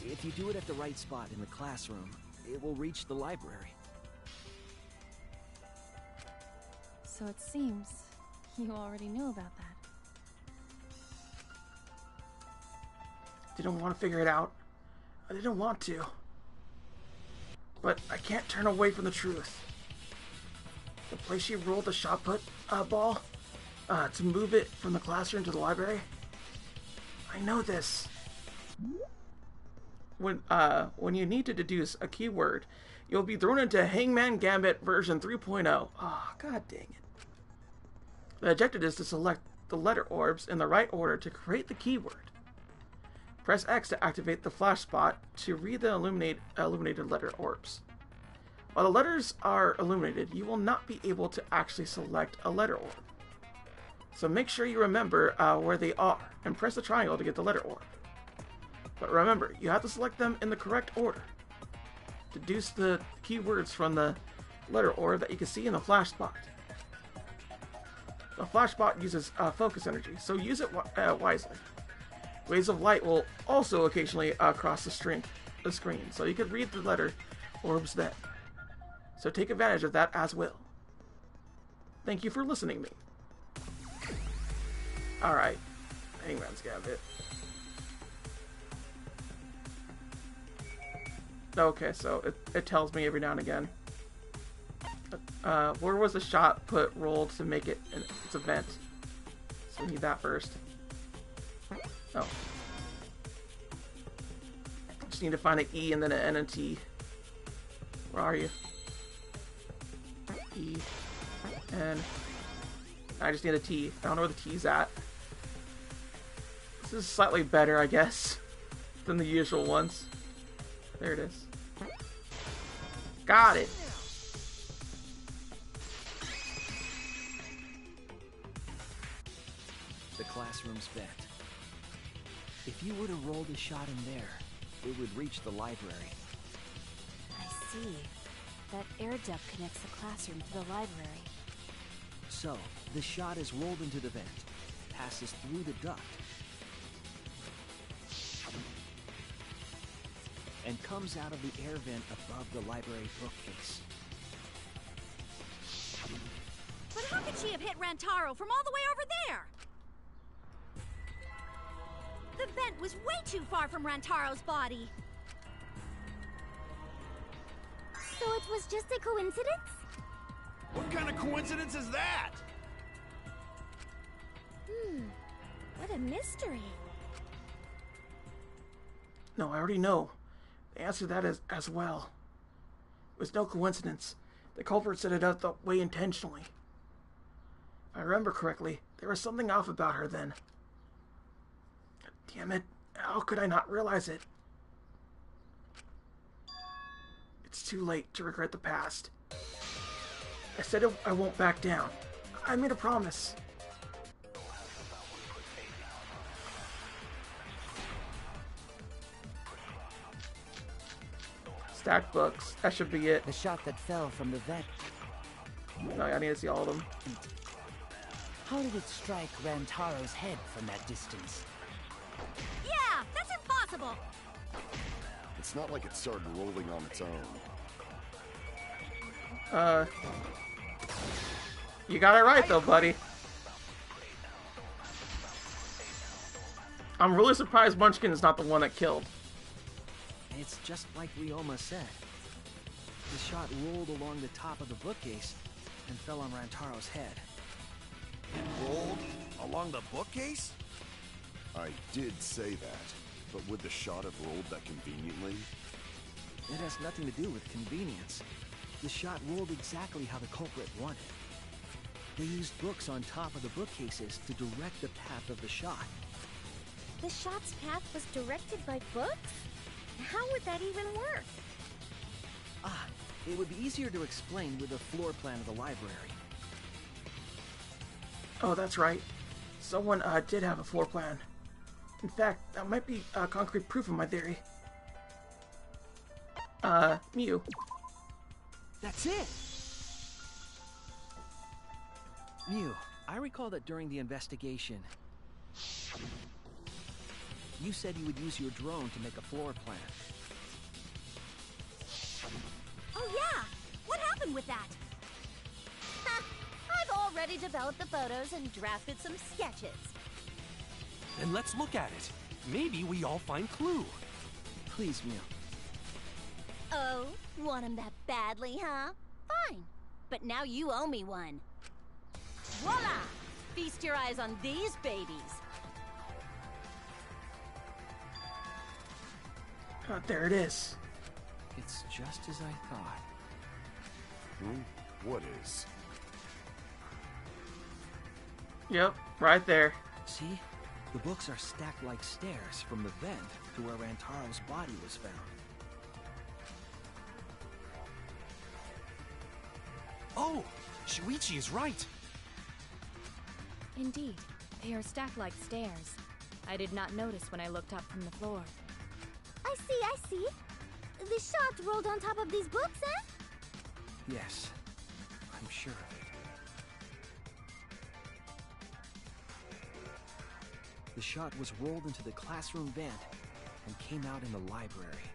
If you do it at the right spot in the classroom, it will reach the library. So it seems you already knew about that. Didn't want to figure it out. I didn't want to. But I can't turn away from the truth. The place she rolled the shot put ball to move it from the classroom to the library. I know this. When you need to deduce a keyword, you'll be thrown into Hangman Gambit version 3.0. Oh, god dang it. The objective is to select the letter orbs in the right order to create the keyword. Press X to activate the flash spot to read the illuminated letter orbs. While the letters are illuminated, you will not be able to actually select a letter orb. So make sure you remember where they are, and press the triangle to get the letter orb. But remember, you have to select them in the correct order. Deduce the keywords from the letter orb that you can see in the flash spot. The flash spot uses focus energy, so use it wisely. Waves of light will also occasionally cross the screen, so you can read the letter orbs then. So take advantage of that as well. Thank you for listening to me. Alright, Hangman's Gambit. Okay, so it tells me every now and again. Where was the shot put rolled to make it its event? So we need that first. Oh. Just need to find an E and then an N and T. Where are you? E. N. I just need a T. I don't know where the T's at. This is slightly better, I guess, than the usual ones. There it is. Got it. The classroom's bent. If you would have rolled a shot in there, it would reach the library. I see. That air duct connects the classroom to the library. So, the shot is rolled into the vent, passes through the duct, and comes out of the air vent above the library bookcase. But how could she have hit Rantaro from all the way over there? The vent was way too far from Rantaro's body. So it was just a coincidence? What kind of coincidence is that? What a mystery. No, I already know. The answer to that is as well. It was no coincidence. The culprit set it up that way intentionally. If I remember correctly, there was something off about her then. Damn it, how could I not realize it? It's too late to regret the past. I said I won't back down. I made a promise. Stacked books. That should be it. The shot that fell from the vent. No, I need to see all of them. How did it strike Rantaro's head from that distance? Yeah, that's impossible. It's not like it started rolling on its own. You got it right though, buddy. I'm really surprised Munchkin is not the one that killed. It's just like Ryoma said. The shot rolled along the top of the bookcase and fell on Rantaro's head. It rolled along the bookcase? I did say that, but would the shot have rolled that conveniently? It has nothing to do with convenience. The shot rolled exactly how the culprit wanted. They used books on top of the bookcases to direct the path of the shot. The shot's path was directed by books? How would that even work? It would be easier to explain with a floor plan of the library. Oh, that's right. Someone did have a floor plan. In fact, that might be concrete proof of my theory. Mew. That's it! Mew, I recall that during the investigation, you said you would use your drone to make a floor plan. Oh yeah! What happened with that? I've already developed the photos and drafted some sketches. Then let's look at it. Maybe we all find clue. Please, Mew. Oh, want him that badly, huh? Fine. But now you owe me one. Voila! Feast your eyes on these babies. There it is. It's just as I thought. What is? Yep, right there. See? The books are stacked like stairs from the vent to where Rantaro's body was found. Oh, Shuichi is right. Indeed, they are stacked like stairs. I did not notice when I looked up from the floor. I see. The shot rolled on top of these books, eh? Yes, I'm sure of it. The shot was rolled into the classroom vent and came out in the library.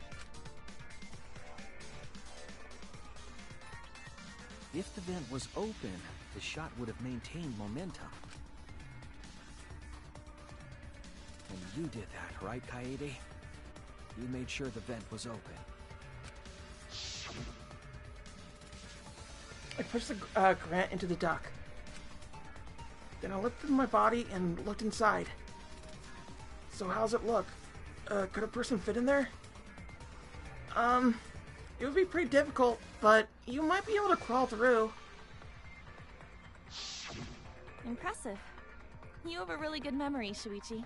If the vent was open, the shot would have maintained momentum. And you did that, right, Kaede? You made sure the vent was open. I pushed the Grant into the duck. Then I lifted my body and looked inside. So how's it look? Could a person fit in there? It would be pretty difficult, but you might be able to crawl through. Impressive. You have a really good memory, Shuichi.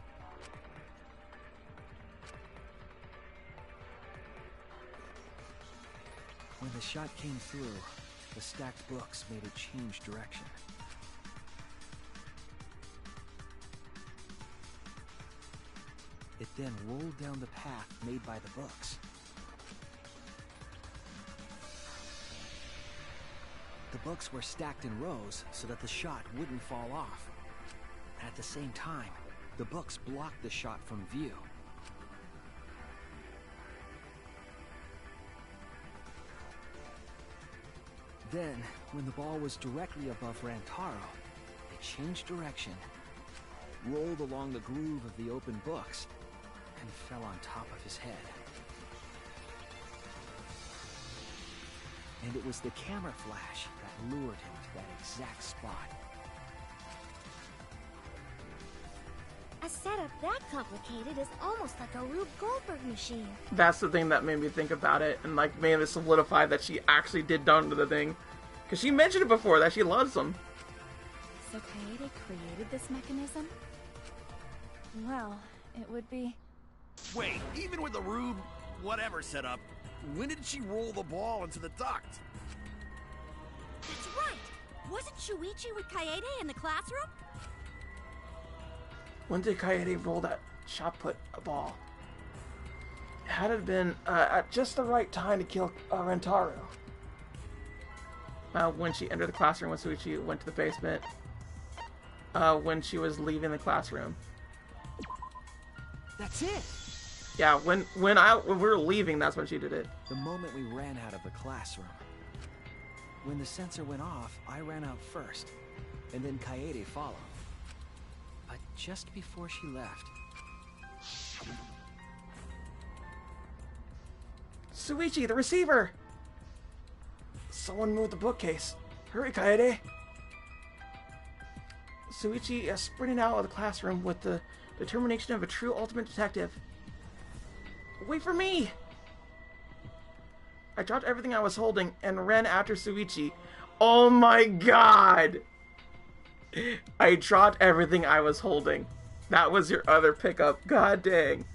When the shot came through, the stacked books made it change direction. It then rolled down the path made by the books. The books were stacked in rows so that the shot wouldn't fall off. At the same time, the books blocked the shot from view. Then, when the ball was directly above Rantaro, it changed direction, rolled along the groove of the open books, and fell on top of his head. And it was the camera flash that lured him to that exact spot. A setup that complicated is almost like a Rube Goldberg machine. That's the thing that made me think about it and like made it solidify that she actually did done to the thing. Because she mentioned it before that she loves them. So Kaede created this mechanism? Well, it would be... Wait, even with the Rube whatever setup, when did she roll the ball into the duct? That's right! Wasn't Shuichi with Kaede in the classroom? When did Kaede roll that shot put a ball? Had it been at just the right time to kill Rentaro? When she entered the classroom, when Shuichi went to the basement. When she was leaving the classroom. That's it! Yeah, when we were leaving, that's when she did it. The moment we ran out of the classroom. When the sensor went off, I ran out first, and then Kaede followed. But just before she left... Shuichi, the receiver! Someone moved the bookcase. Hurry, Kaede! Shuichi is sprinting out of the classroom with the determination of a true ultimate detective. Wait for me! I dropped everything I was holding and ran after Shuichi. Oh my god! I dropped everything I was holding. That was your other pickup. God dang.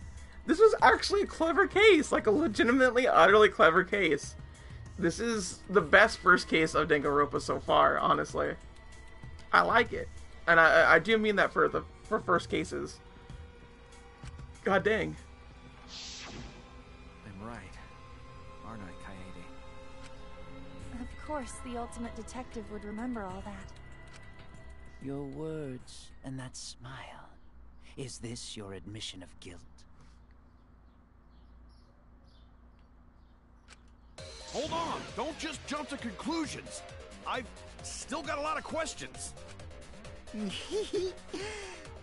This was actually a clever case. Like a legitimately, utterly clever case. This is the best first case of Danganronpa so far, honestly. I like it. And I do mean that for first cases. God dang. I'm right, aren't I, Kaede? Of course, the ultimate detective would remember all that. Your words and that smile. Is this your admission of guilt? Hold on! Don't just jump to conclusions! I've still got a lot of questions.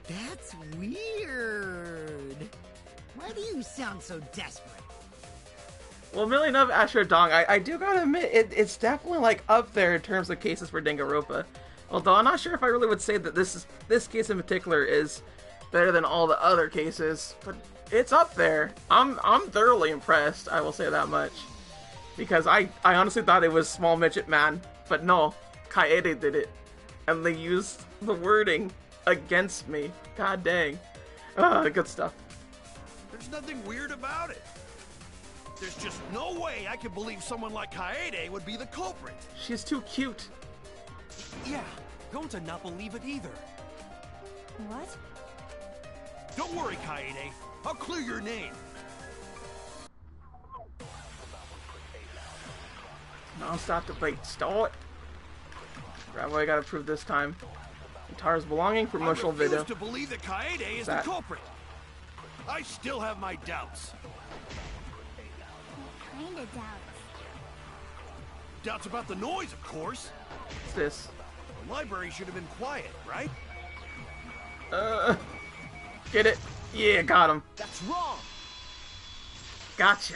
That's weird. Why do you sound so desperate? Well, really enough, Asher Dong, I do gotta admit, it's definitely like up there in terms of cases for Danganronpa. Although I'm not sure if I really would say that this case in particular is better than all the other cases, but it's up there. I'm thoroughly impressed, I will say that much. Because I honestly thought it was Small Midget Man, but no, Kaede did it. And they used the wording against me. God dang. Good stuff. There's nothing weird about it. There's just no way I can believe someone like Kaede would be the culprit. She's too cute. Yeah, Gonta not believe it either. What? Don't worry, Kaede. I'll clear your name. Non-stop debate. Stall it. Right, what I gotta prove this time. Guitar's belonging, promotional video. I refuse to believe that Kaede is the culprit. I still have my doubts. What kind of doubts? Doubts about the noise, of course. What's this? The library should have been quiet, right? Get it? Yeah, got him. That's wrong. Gotcha.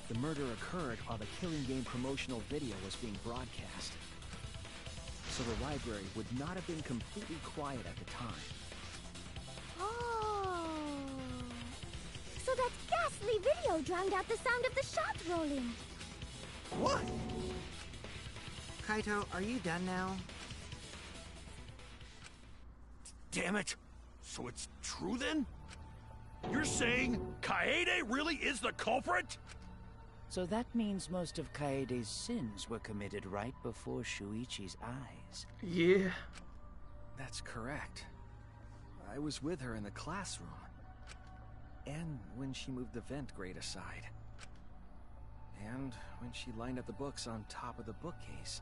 The murder occurred while the Killing Game promotional video was being broadcast. So the library would not have been completely quiet at the time. Oh. So that ghastly video drowned out the sound of the shot rolling. What? Kaito, are you done now? Damn it. So it's true then? You're saying Kaede really is the culprit? So that means most of Kaede's sins were committed right before Shuichi's eyes. Yeah. That's correct. I was with her in the classroom. And when she moved the vent grate aside. And when she lined up the books on top of the bookcase.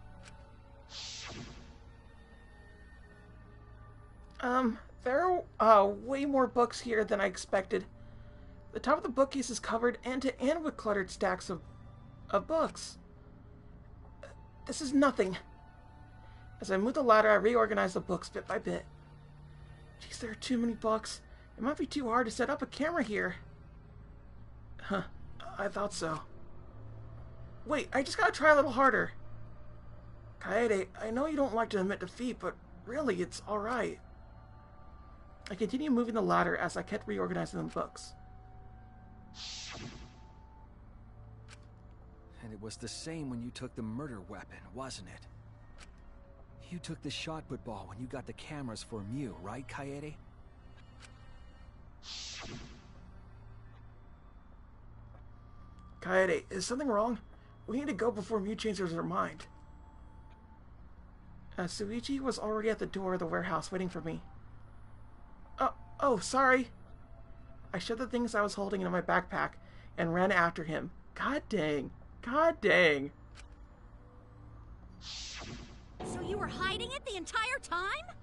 There are way more books here than I expected. The top of the bookcase is covered end to end with cluttered stacks of books. This is nothing. As I move the ladder, I reorganize the books bit by bit. Jeez, there are too many books. It might be too hard to set up a camera here. Huh, I thought so. Wait, I just gotta try a little harder. Kaede, I know you don't like to admit defeat, but really, it's alright. I continue moving the ladder as I kept reorganizing the books. And it was the same when you took the murder weapon, wasn't it? You took the shot put ball when you got the cameras for Mew, right, Kaede? Kaede, is something wrong? We need to go before Mew changes her mind. Shuichi was already at the door of the warehouse waiting for me. Oh, sorry. I shoved the things I was holding into my backpack and ran after him. God dang. God dang. So you were hiding it the entire time?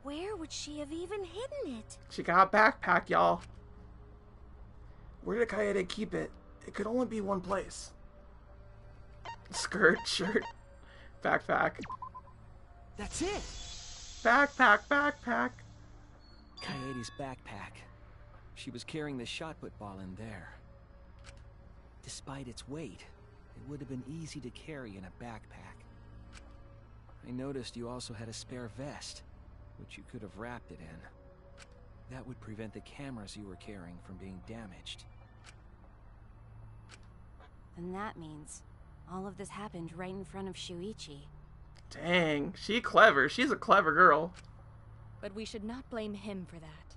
Where would she have even hidden it? She got a backpack, y'all. Where did Kaede keep it? It could only be one place. Skirt, shirt, backpack. That's it! Backpack, backpack. Kaede's backpack. She was carrying the shot put ball in there. Despite its weight, it would have been easy to carry in a backpack. I noticed you also had a spare vest, which you could have wrapped it in. That would prevent the cameras you were carrying from being damaged. And that means all of this happened right in front of Shuichi. Dang, she clever. She's a clever girl. But we should not blame him for that.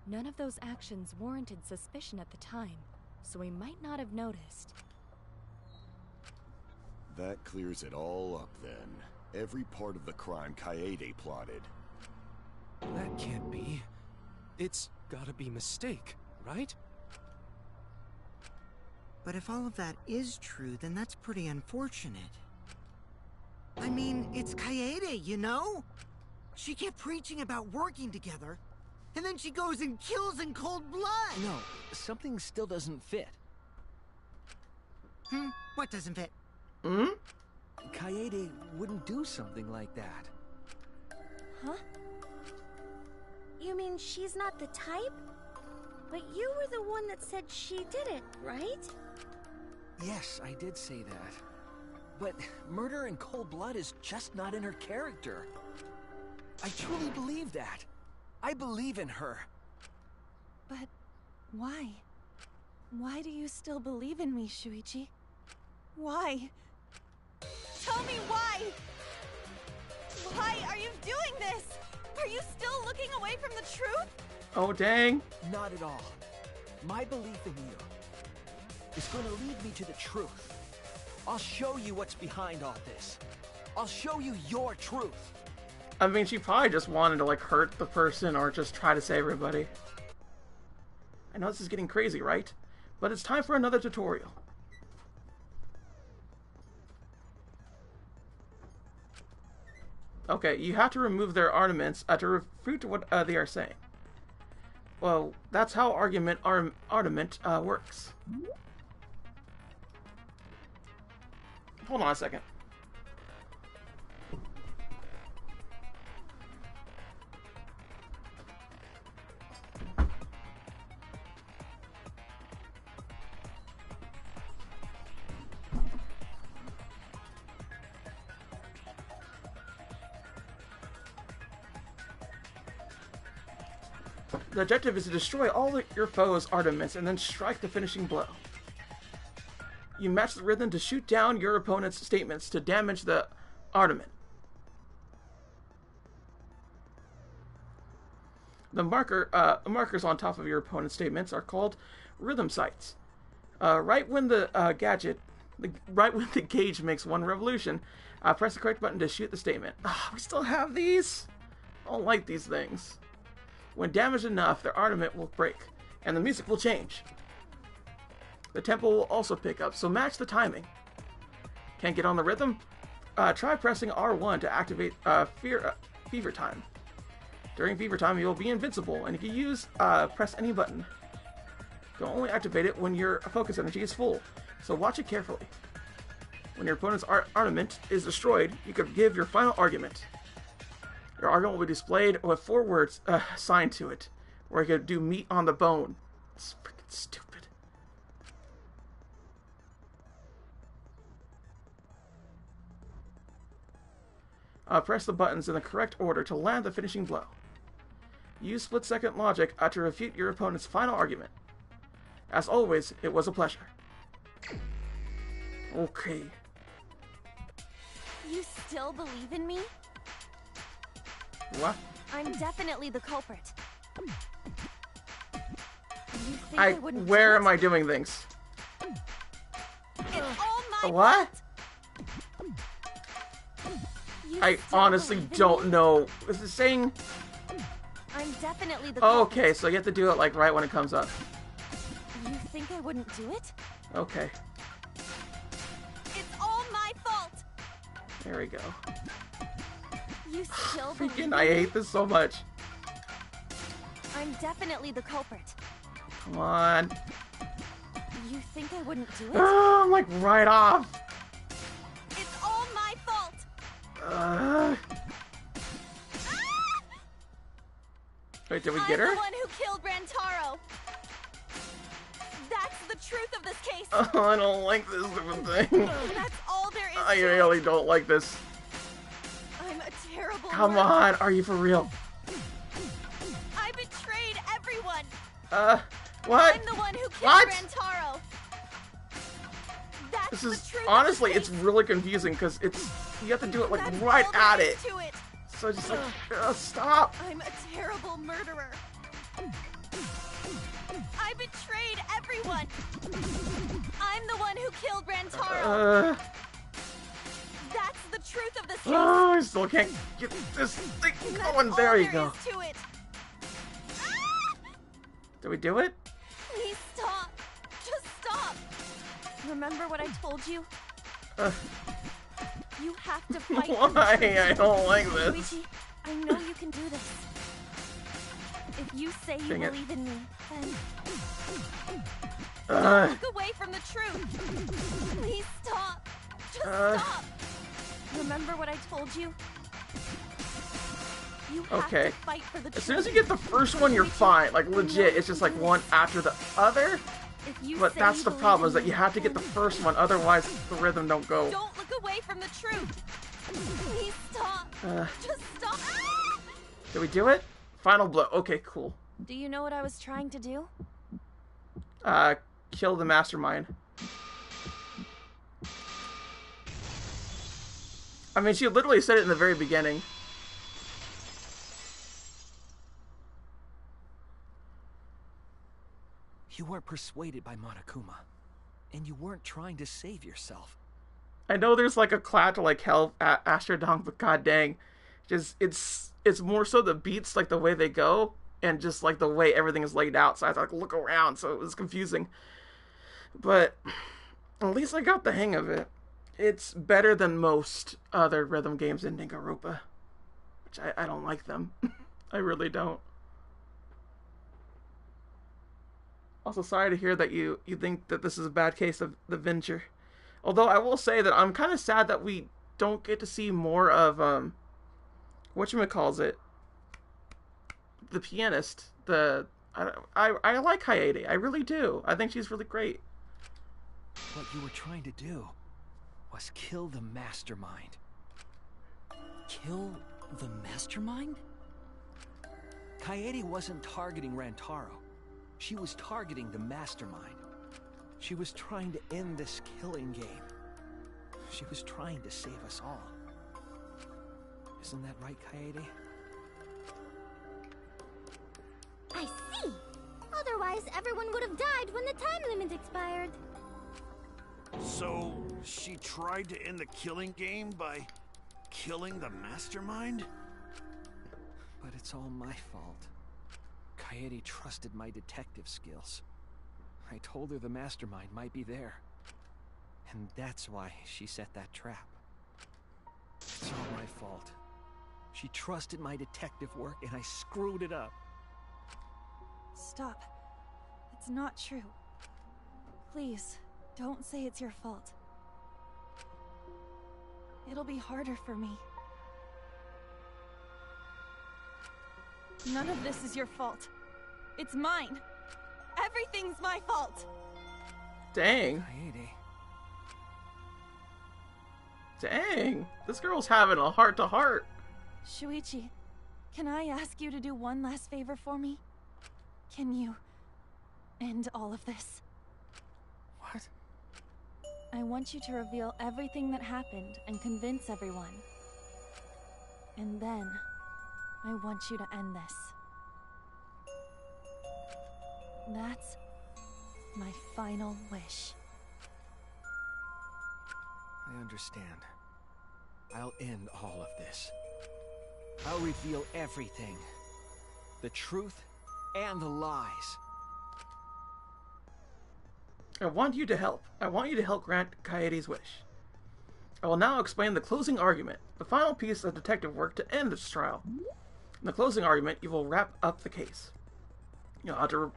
None of those actions warranted suspicion at the time, so we might not have noticed. That clears it all up then. Every part of the crime Kaede plotted. That can't be. It's gotta be mistake, right? But if all of that is true, then that's pretty unfortunate. I mean, it's Kaede, you know? She kept preaching about working together, and then she goes and kills in cold blood! No, something still doesn't fit. What doesn't fit? Kaede wouldn't do something like that. Huh? You mean she's not the type? But you were the one that said she did it, right? Yes, I did say that. But murder in cold blood is just not in her character. I truly believe that. I believe in her. But why? Why do you still believe in me, Shuichi? Why? Tell me why! Why are you doing this? Are you still looking away from the truth? Oh, dang. Not at all. My belief in you is going to lead me to the truth. I'll show you what's behind all this. I'll show you your truth. I mean, she probably just wanted to, like, hurt the person or just try to save everybody. I know this is getting crazy, right? But it's time for another tutorial. Okay, you have to remove their arguments to refute what they are saying. Well, that's how argument works. Hold on a second. The objective is to destroy all your foes' arguments and then strike the finishing blow. You match the rhythm to shoot down your opponent's statements to damage the argument. The markers on top of your opponent's statements are called rhythm sights. Right when the gauge makes one revolution, press the correct button to shoot the statement. We still have these? I don't like these things. When damaged enough, their argument will break, and the music will change. The tempo will also pick up, so match the timing. Can't get on the rhythm? Try pressing R1 to activate Fever Time. During Fever Time, you'll be invincible, and you can use press any button. You'll only activate it when your focus energy is full, so watch it carefully. When your opponent's argument is destroyed, you could give your final argument. Your argument will be displayed with 4 words assigned to it, or you could do meat on the bone. It's freaking stupid. Press the buttons in the correct order to land the finishing blow. Use split-second logic to refute your opponent's final argument. As always, it was a pleasure. Okay. You still believe in me? What? I'm definitely the culprit. You think I wouldn't where am I doing things? It's all my what? I honestly don't know. Is it saying? I'm definitely the culprit. Okay, so you have to do it like right when it comes up. You think I wouldn't do it? Okay. It's all my fault. There we go. You still freaking, I hate this so much. I'm definitely the culprit. Come on. You think I wouldn't do it? Oh, I'm like right off. It's all my fault. Wait, did we get her? I'm the one who killed Rantaro. That's the truth of this case. Oh, I don't like this stupid thing. That's all there is. I really don't like this. I'm a terrible Come on, are you for real? I betrayed everyone. What? I'm the one who killed Rantaro. That's this the is truth honestly, of this it's really confusing because you have to do it like right at it. So just like, stop. I'm a terrible murderer. I betrayed everyone. I'm the one who killed Rantaro. That's the truth of this case. Oh, I still can't get this thing going. There you go. Did we do it? Please stop. Just stop. Remember what I told you? You have to fight. Why? I don't like this. Luigi, I know you can do this. If you say you believe in me, then don't look away from the truth. Please stop. Just stop. Remember what I told you? You have to fight for the truth. As soon as you get the first one, you're fine. Like legit, it's just like one after the other. But that's the problem, is that you have to get the first one, otherwise the rhythm don't go. Don't look away from the truth. Please stop. Just stop. Did we do it? Final blow. Okay, cool. Do you know what I was trying to do? Kill the mastermind. I mean, she literally said it in the very beginning. You weren't persuaded by Monokuma, and you weren't trying to save yourself. I know there's like a cloud to like hell at Astrodome, but god dang, just it's more so the beats, like the way they go, and just like the way everything is laid out. So I had to like look around, so it was confusing. But at least I got the hang of it. It's better than most other rhythm games in Danganronpa, which I don't like them. I really don't. Also, sorry to hear that you think that this is a bad case of the Venture. Although I will say that I'm kind of sad that we don't get to see more of whatchamacallit, the pianist. I like Kaede. I really do. I think she's really great. What you were trying to do was kill the mastermind. Kill the mastermind? Kaede wasn't targeting Rantaro. She was targeting the mastermind. She was trying to end this killing game. She was trying to save us all. Isn't that right, Kaede? I see! Otherwise, everyone would have died when the time limit expired. So, she tried to end the killing game by killing the mastermind? But it's all my fault. Kaede trusted my detective skills. I told her the mastermind might be there. And that's why she set that trap. It's all my fault. She trusted my detective work and I screwed it up. Stop. It's not true. Please, don't say it's your fault. It'll be harder for me. None of this is your fault. It's mine. Everything's my fault. Dang. Kaede. Dang. This girl's having a heart-to-heart. Shuichi, can I ask you to do one last favor for me? Can you end all of this? What? I want you to reveal everything that happened and convince everyone. And then, I want you to end this. That's my final wish. I understand. I'll end all of this. I'll reveal everything. The truth and the lies. I want you to help. I want you to help grant Kaede's wish. I will now explain the closing argument, the final piece of detective work to end this trial. In the closing argument, you will wrap up the case. You'll have to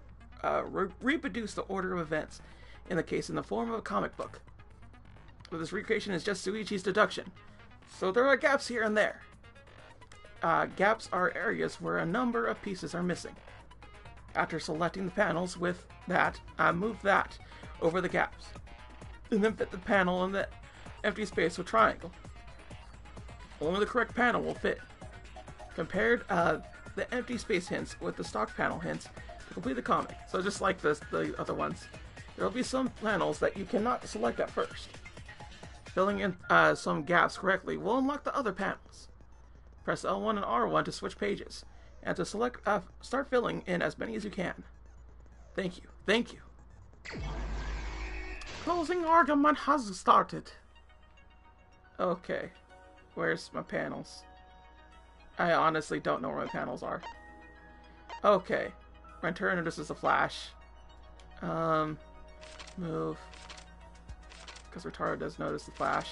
reproduce the order of events in the case in the form of a comic book. But this recreation is just Shuichi's deduction, so there are gaps here and there. Gaps are areas where a number of pieces are missing. After selecting the panels with that, move that over the gaps, and then fit the panel in the empty space with triangle. Only the correct panel will fit. Compare the empty space hints with the stock panel hints to complete the comic. So just like the other ones, there will be some panels that you cannot select at first. Filling in some gaps correctly will unlock the other panels. Press L1 and R1 to switch pages, and to select start filling in as many as you can. Thank you. Thank you. Closing argument has started. Okay. Where's my panels? I honestly don't know where my panels are. Okay. Rantaro notices a flash. Move. Because Rantaro does notice the flash.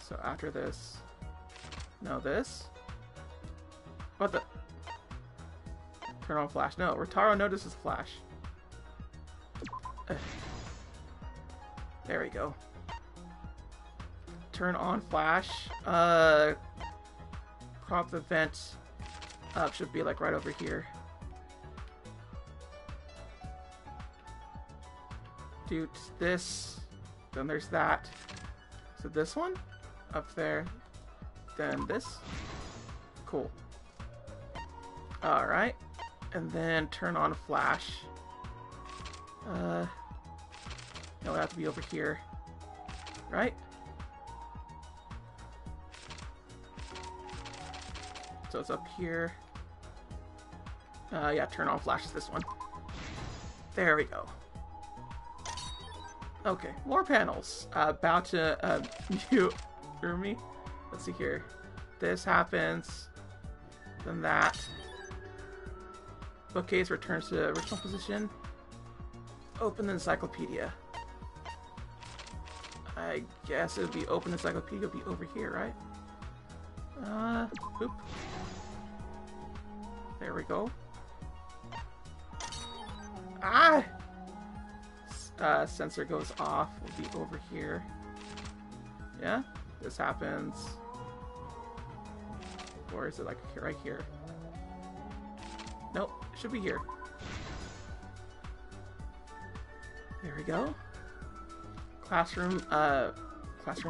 So after this... No, this? What the... Turn on flash. No, Rantaro notices flash. There we go. Turn on flash. Crop the vent up. Should be like right over here. Do this. Then there's that. So this one? Up there. Then this. Cool. Alright. And then turn on flash. No, it have to be over here. Right? So it's up here. Yeah, turn on flash is this one. There we go. Okay, more panels. About to mute Umi. Let's see here. This happens. Then that. Bookcase returns to original position. Open the encyclopedia. I guess it would be open encyclopedia would be over here, right? Oop. There we go. Ah! Sensor goes off. Will be over here. Yeah? This happens. Or is it like right here? Nope. It should be here. There we go. Classroom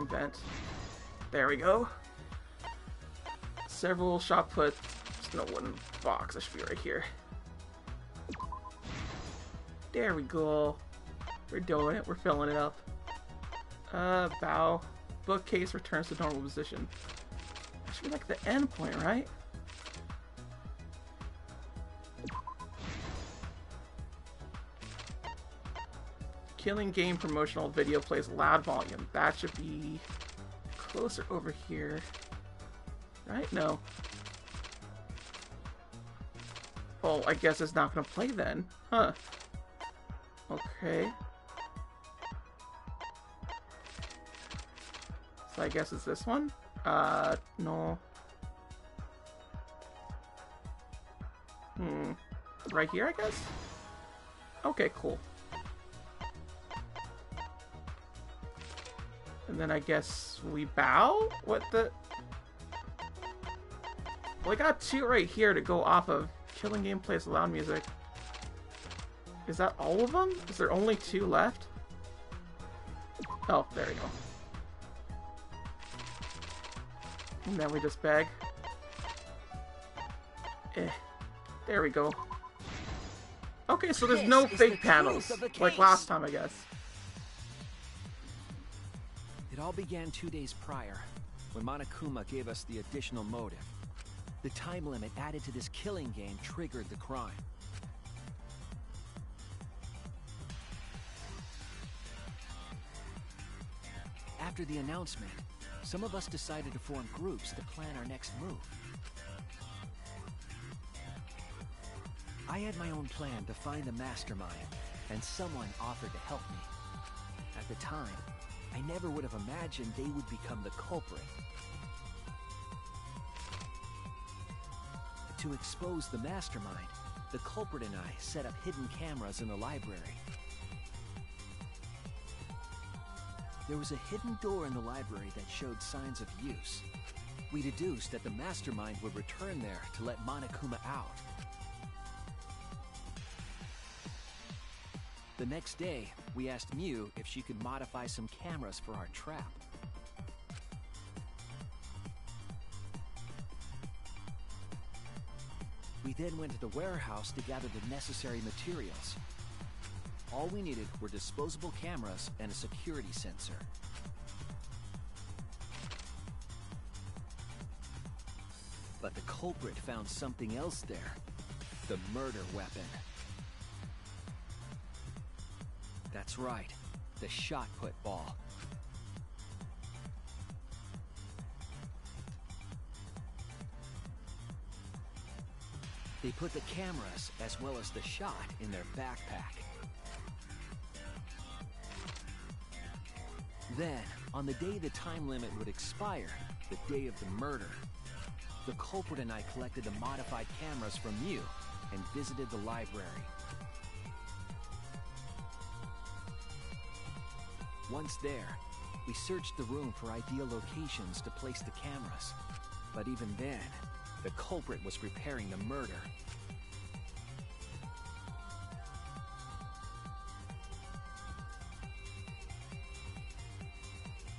vent. There we go. Several shot put. Just no wooden box. That should be right here. There we go. We're doing it. We're filling it up. Bow. Bookcase returns to normal position. That should be like the end point, right? Killing game promotional video plays loud volume. That should be closer over here. Right? No. Oh, I guess it's not gonna play then. Huh. Okay. So I guess it's this one? No. Right here, I guess? Okay, cool. And then I guess we bow? What the? Well, I got two right here to go off of. Killing game plays loud music. Is that all of them? Is there only two left? Oh, there we go. And then we just beg. There we go. Okay, so there's no fake panels. Like last time, I guess. It all began 2 days prior, when Monokuma gave us the additional motive. The time limit added to this killing game triggered the crime. After the announcement, some of us decided to form groups to plan our next move. I had my own plan to find the mastermind, and someone offered to help me. At the time, I never would have imagined they would become the culprit. To expose the mastermind, the culprit and I set up hidden cameras in the library. There was a hidden door in the library that showed signs of use. We deduced that the mastermind would return there to let Monokuma out. The next day, we asked Mew if she could modify some cameras for our trap. We then went to the warehouse to gather the necessary materials. All we needed were disposable cameras and a security sensor. But the culprit found something else there. The murder weapon. That's right, the shot put ball. They put the cameras as well as the shot in their backpack. Then, on the day the time limit would expire, the day of the murder, the culprit and I collected the modified cameras from Mew and visited the library. Once there, we searched the room for ideal locations to place the cameras. But even then, the culprit was preparing the murder.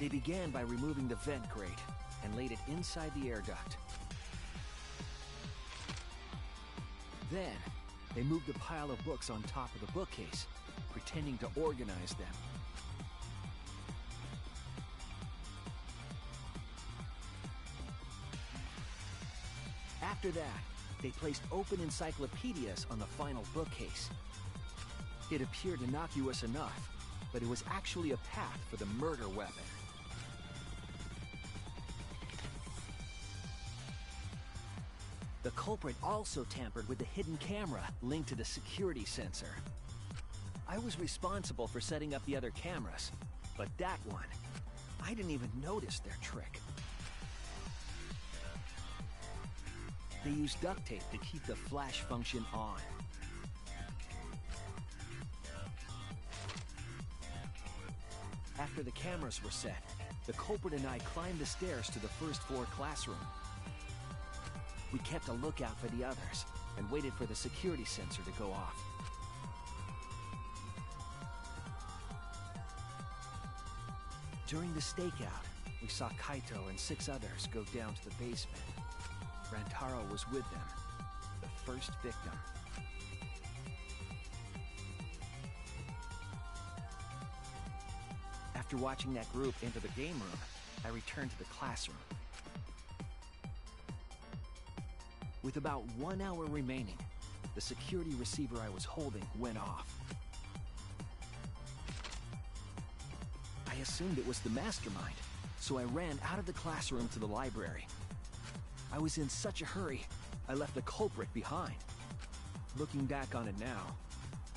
They began by removing the vent grate and laid it inside the air duct. Then, they moved a pile of books on top of the bookcase, pretending to organize them. After that, they placed open encyclopedias on the final bookcase. It appeared innocuous enough, but it was actually a path for the murder weapon. The culprit also tampered with the hidden camera linked to the security sensor. I was responsible for setting up the other cameras, but that one, I didn't even notice their trick. They used duct tape to keep the flash function on. After the cameras were set, the culprit and I climbed the stairs to the first floor classroom. We kept a lookout for the others and waited for the security sensor to go off. During the stakeout, we saw Kaito and 6 others go down to the basement. Rantaro was with them, the first victim. After watching that group enter the game room, I returned to the classroom. With about 1 hour remaining, the security receiver I was holding went off. I assumed it was the mastermind, so I ran out of the classroom to the library. I was in such a hurry, I left the culprit behind. Looking back on it now,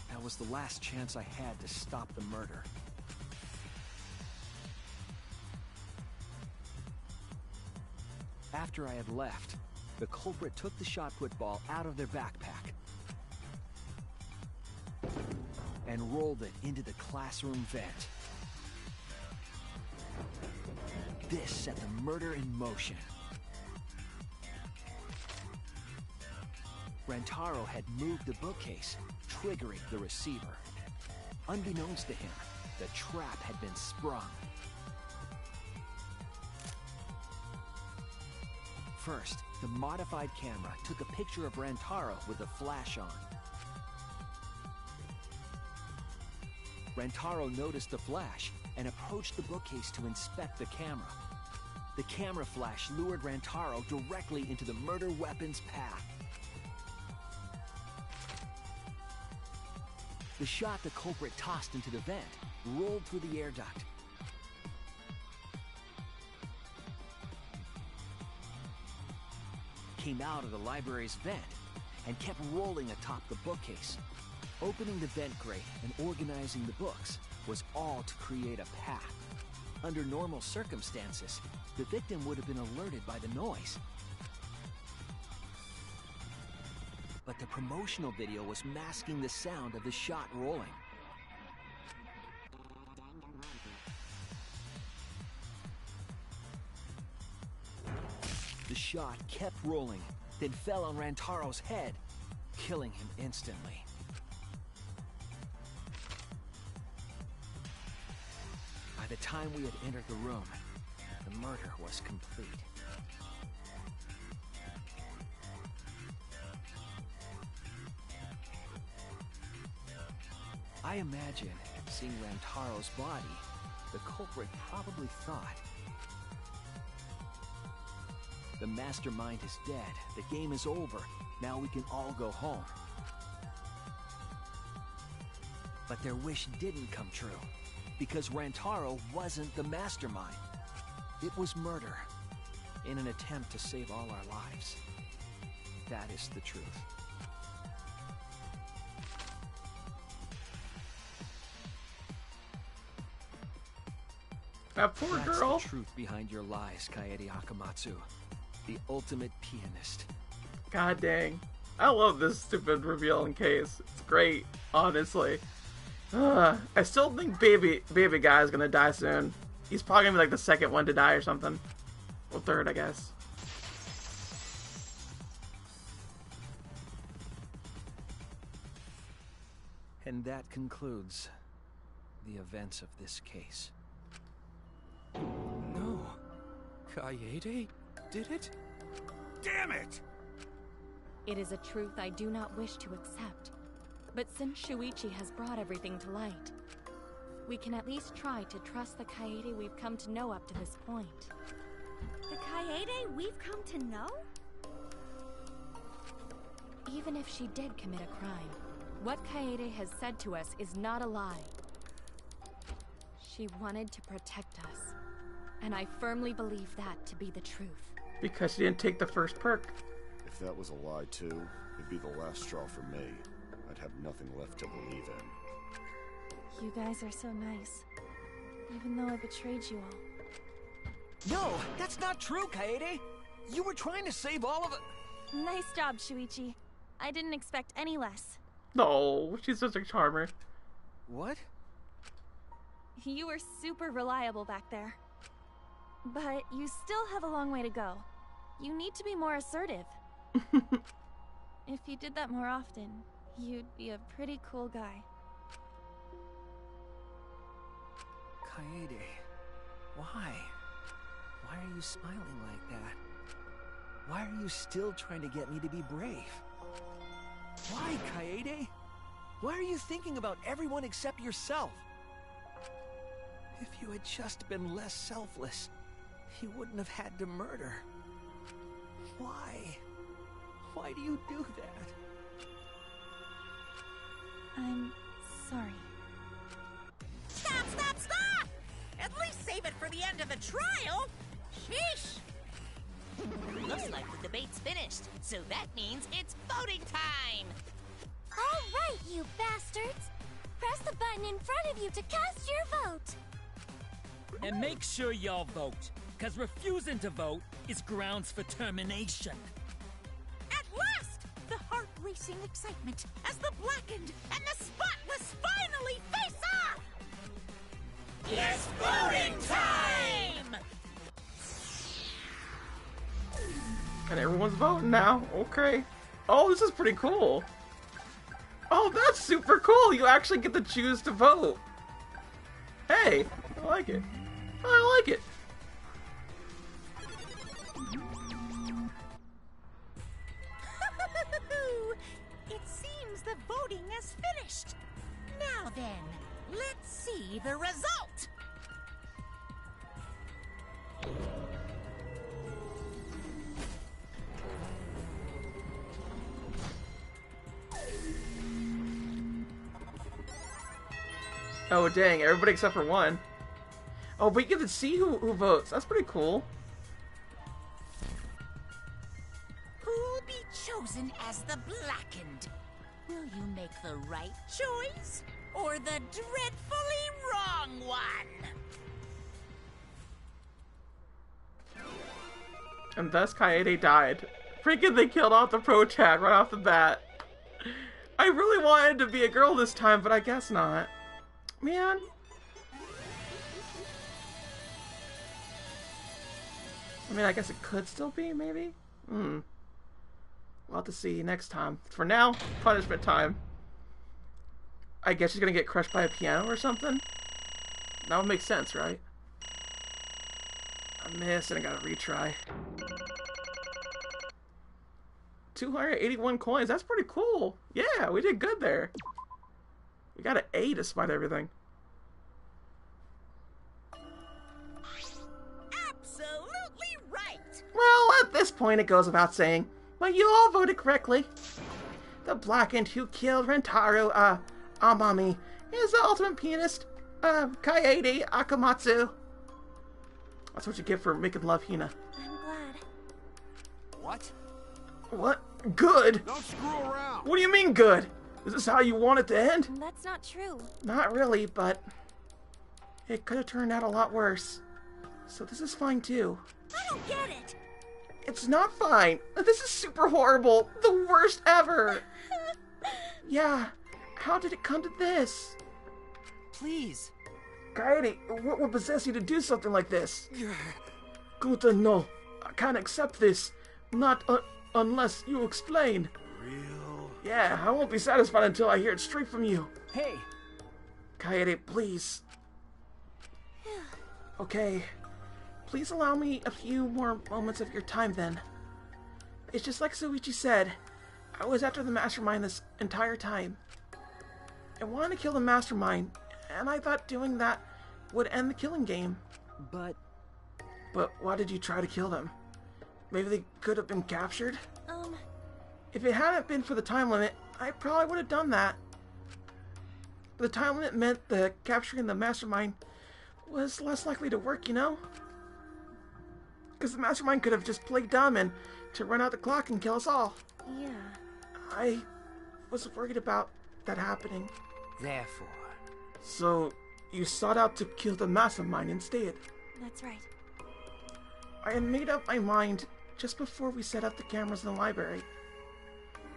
that was the last chance I had to stop the murder. After I had left, the culprit took the shot put ball out of their backpack and rolled it into the classroom vent. This set the murder in motion. Rantaro had moved the bookcase, triggering the receiver. Unbeknownst to him, the trap had been sprung. First, the modified camera took a picture of Rantaro with the flash on. Rantaro noticed the flash and approached the bookcase to inspect the camera. The camera flash lured Rantaro directly into the murder weapon's path. The shot the culprit tossed into the vent rolled through the air duct. Came out of the library's vent and kept rolling atop the bookcase. Opening the vent grate and organizing the books was all to create a path. Under normal circumstances, the victim would have been alerted by the noise. But the promotional video was masking the sound of the shot rolling. The shot kept rolling, then fell on Rantaro's head, killing him instantly. By the time we had entered the room, the murder was complete. I imagine, seeing Rantaro's body, the culprit probably thought, the mastermind is dead, the game is over, now we can all go home. But their wish didn't come true, because Rantaro wasn't the mastermind. It was murder, in an attempt to save all our lives. That is the truth. That poor That's girl. the truth behind your lies, Kaede Akamatsu. The ultimate pianist. God dang. I love this stupid reveal in case. It's great, honestly. I still think baby guy is gonna die soon. He's probably gonna be like the second one to die or something. Or third, I guess. And that concludes the events of this case. No. Kaede did it? Damn it! It is a truth I do not wish to accept. But since Shuichi has brought everything to light, we can at least try to trust the Kaede we've come to know up to this point. The Kaede we've come to know? Even if she did commit a crime, what Kaede has said to us is not a lie. She wanted to protect us. And I firmly believe that to be the truth. Because she didn't take the first perk. If that was a lie too, it'd be the last straw for me. I'd have nothing left to believe in. You guys are so nice. Even though I betrayed you all. No, that's not true, Kaede! You were trying to save all of it. Nice job, Shuichi. I didn't expect any less. No, she's such a charmer. What? You were super reliable back there. But you still have a long way to go. You need to be more assertive. If you did that more often, you'd be a pretty cool guy. Kaede, why? Why are you smiling like that? Why are you still trying to get me to be brave? Why, Kaede? Why are you thinking about everyone except yourself? If you had just been less selfless, you wouldn't have had to murder. Why? Why do you do that? I'm sorry. Stop, stop, stop! At least save it for the end of the trial! Sheesh! Looks like the debate's finished, so that means it's voting time! All right, you bastards! Press the button in front of you to cast your vote! And make sure y'all vote, because refusing to vote is grounds for termination. At last! The heart-racing excitement as the Blackened and the Spotless finally face off! It's voting time! And everyone's voting now. Okay. Oh, this is pretty cool. Oh, that's super cool. You actually get to choose to vote. Hey, I like it. I like it. It seems the voting has finished. Now then, let's see the result. Oh, dang. Everybody except for one. Oh, but you get to see who votes. That's pretty cool. Who'll be chosen as the Blackened? Will you make the right choice or the dreadfully wrong one? And thus Kaede died. Freaking they killed off the pro tag right off the bat. I really wanted to be a girl this time, but I guess not. Man. I mean, I guess it could still be, maybe? We'll have to see next time. For now, punishment time. I guess she's gonna get crushed by a piano or something? That would make sense, right? I missed and I gotta retry. 281 coins, that's pretty cool. Yeah, we did good there. We got an A despite everything. Absolutely right! Well, at this point it goes without saying, but you all voted correctly. The Blackened who killed Rentaro, Amami, is the ultimate pianist, Kaede Akamatsu. That's what you get for making love Hina. I'm glad. What? What? Good? Don't screw around! What do you mean good? Is this how you want it to end? That's not true. Not really, but it could have turned out a lot worse. So this is fine too. I don't get it! It's not fine. This is super horrible. The worst ever. Yeah. How did it come to this? Please. Kaede, what would possess you to do something like this? Guta, no. I can't accept this. Not unless you explain. Real? Yeah, I won't be satisfied until I hear it straight from you. Hey! Kaede, please. Okay. Please allow me a few more moments of your time then. It's just like Shuichi said. I was after the mastermind this entire time. I wanted to kill the mastermind, and I thought doing that would end the killing game. But why did you try to kill them? Maybe they could have been captured? If it hadn't been for the time limit, I probably would have done that. The time limit meant the capturing the mastermind was less likely to work, you know? Because the mastermind could have just played dumb and to run out the clock and kill us all. Yeah. I was worried about that happening. Therefore... So, you sought out to kill the mastermind instead. That's right. I had made up my mind just before we set up the cameras in the library.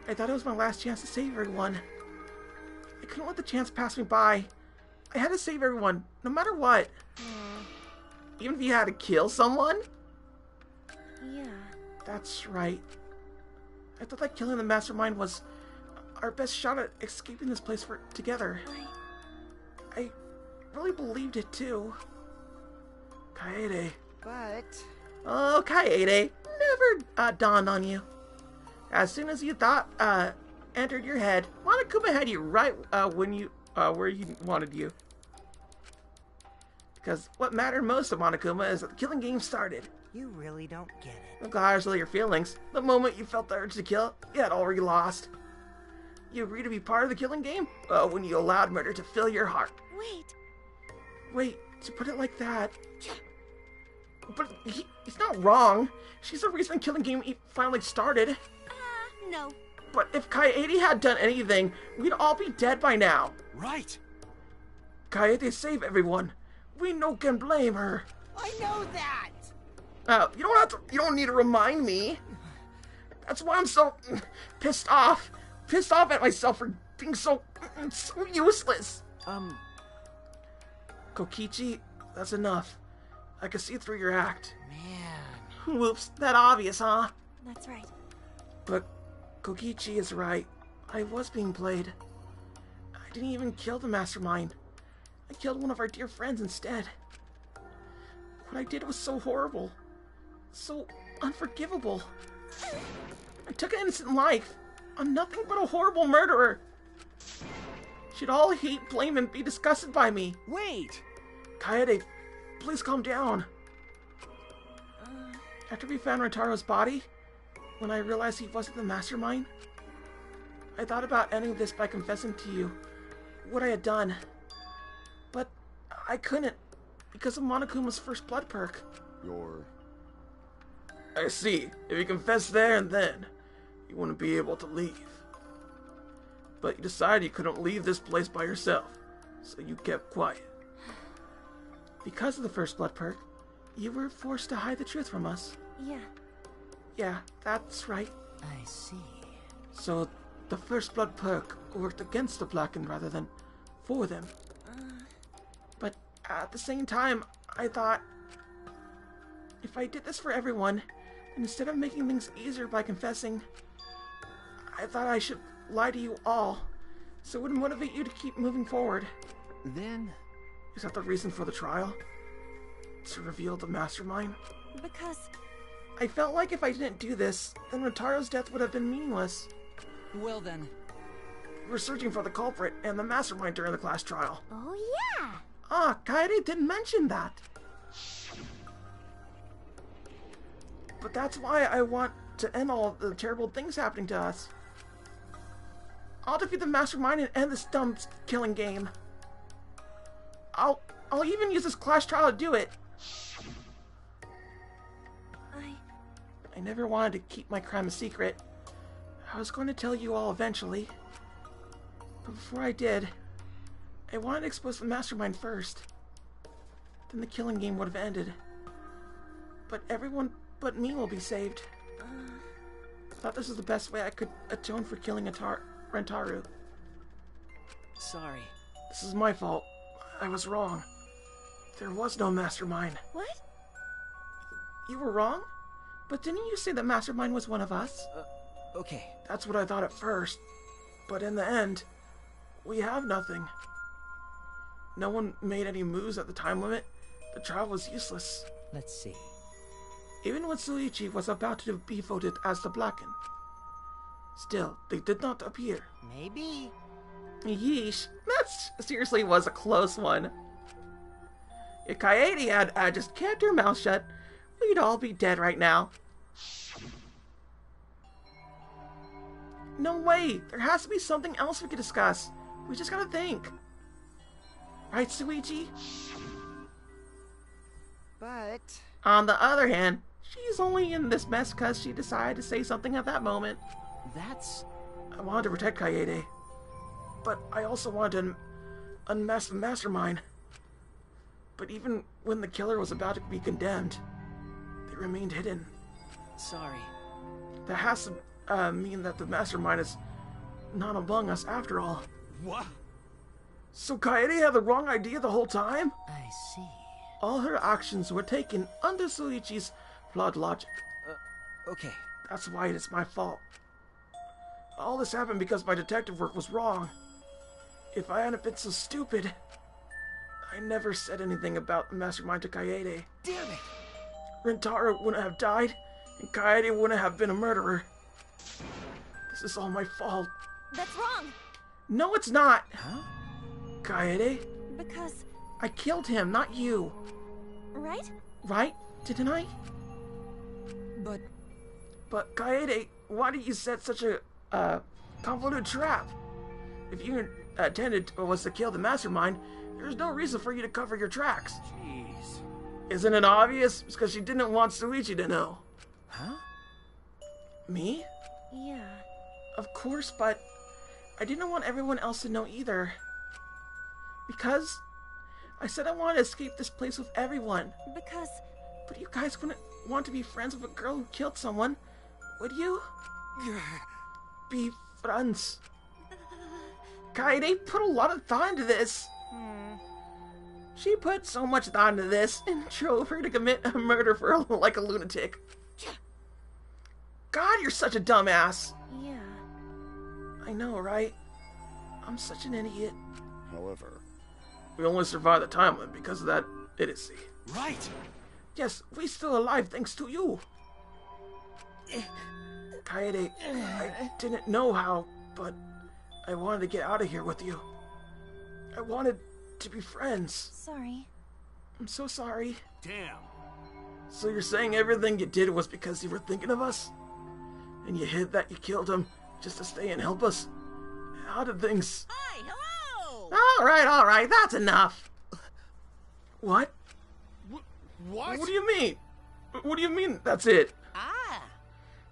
I thought it was my last chance to save everyone. I couldn't let the chance pass me by. I had to save everyone, no matter what. Even if you had to kill someone? Yeah. That's right. I thought that killing the mastermind was our best shot at escaping this place together. I really believed it too. Kaede. But... Oh, Kaede. Never dawned on you. As soon as you thought entered your head, Monokuma had you right where he wanted you. Because what mattered most to Monokuma is that the killing game started. You really don't get it. Regardless of your feelings, the moment you felt the urge to kill, you had already lost. You agreed to be part of the killing game when you allowed murder to fill your heart. Wait, to put it like that. But he's not wrong. She's the reason the killing game finally started. No. But if Kaede had done anything, we'd all be dead by now. Right. Kaede saved everyone. We no can blame her. I know that. You don't need to remind me. That's why I'm so pissed off. Pissed off at myself for being so useless. Kokichi, that's enough. I can see through your act. Man. Whoops, that obvious, huh? That's right. But Kokichi is right. I was being played. I didn't even kill the mastermind. I killed one of our dear friends instead. What I did was so horrible. So unforgivable. I took an innocent life. I'm nothing but a horrible murderer. Should all hate, blame, and be disgusted by me. Wait! Kaede, please calm down. After we found Rentaro's body, when I realized he wasn't the mastermind, I thought about ending this by confessing to you what I had done. But I couldn't, because of Monokuma's first blood perk. I see. If you confess there and then, you wouldn't be able to leave. But you decided you couldn't leave this place by yourself, so you kept quiet. Because of the first blood perk, you were forced to hide the truth from us. Yeah, that's right. I see. So, the first blood perk worked against the Blackened rather than for them. But at the same time, I thought, if I did this for everyone, instead of making things easier by confessing, I thought I should lie to you all, so it would motivate you to keep moving forward. Then... Is that the reason for the trial? To reveal the mastermind? Because... I felt like if I didn't do this, then Rentaro's death would have been meaningless. Well then... We were searching for the culprit and the mastermind during the class trial. Oh yeah! Kaede didn't mention that. But that's why I want to end all the terrible things happening to us. I'll defeat the mastermind and end this dumb killing game. I'll even use this class trial to do it. I never wanted to keep my crime a secret. I was going to tell you all eventually. But before I did, I wanted to expose the mastermind first. Then the killing game would have ended. But everyone but me will be saved. I thought this was the best way I could atone for killing Rentaru. Sorry. This is my fault. I was wrong. There was no mastermind. What? You were wrong? But didn't you say that mastermind was one of us? Okay. That's what I thought at first. But in the end, we have nothing. No one made any moves at the time limit. The trial was useless. Let's see. Even when Suichi was about to be voted as the Blackened. Still, they did not appear. Maybe. Yeesh, that seriously was a close one. If Kaede had just kept her mouth shut, we'd all be dead right now. No way! There has to be something else we could discuss. We just gotta think. Right, Suichi? But... On the other hand, she's only in this mess because she decided to say something at that moment. That's... I wanted to protect Kaede, but I also wanted to unmask the mastermind. But even when the killer was about to be condemned, they remained hidden. Sorry. That has to mean that the mastermind is not among us after all. What? So Kaede had the wrong idea the whole time? I see. All her actions were taken under Shuichi's flawed logic. Okay. That's why it is my fault. All this happened because my detective work was wrong. If I hadn't been so stupid, I never said anything about the mastermind to Kaede. Damn it! Rentaro wouldn't have died, and Kaede wouldn't have been a murderer. This is all my fault. That's wrong. No, it's not. Huh? Kaede, Because... I killed him, not you. Right? Right? Didn't I? But... But Kaede, why did you set such a convoluted trap? If you intended was to kill the mastermind, there's no reason for you to cover your tracks. Jeez. Isn't it obvious? It's because she didn't want Shuichi to know. Huh? Me? Yeah. Of course, but I didn't want everyone else to know either. Because I said I wanted to escape this place with everyone. Because... But you guys wouldn't want to be friends with a girl who killed someone, would you? Be friends. Kaede put a lot of thought into this. She put so much thought into this and drove her to commit a murder for her like a lunatic. God, you're such a dumbass. Yeah. I know, right? I'm such an idiot. However, We only survived the time limit because of that idiocy. Right. Yes, we're still alive thanks to you. Kaede, I didn't know how, but I wanted to get out of here with you. I wanted to be friends. Sorry. I'm so sorry. Damn. So you're saying everything you did was because you were thinking of us? And you hid that you killed him just to stay and help us? How did things... Hi, hello! All right, that's enough. What? What? What do you mean? What do you mean that's it? Ah.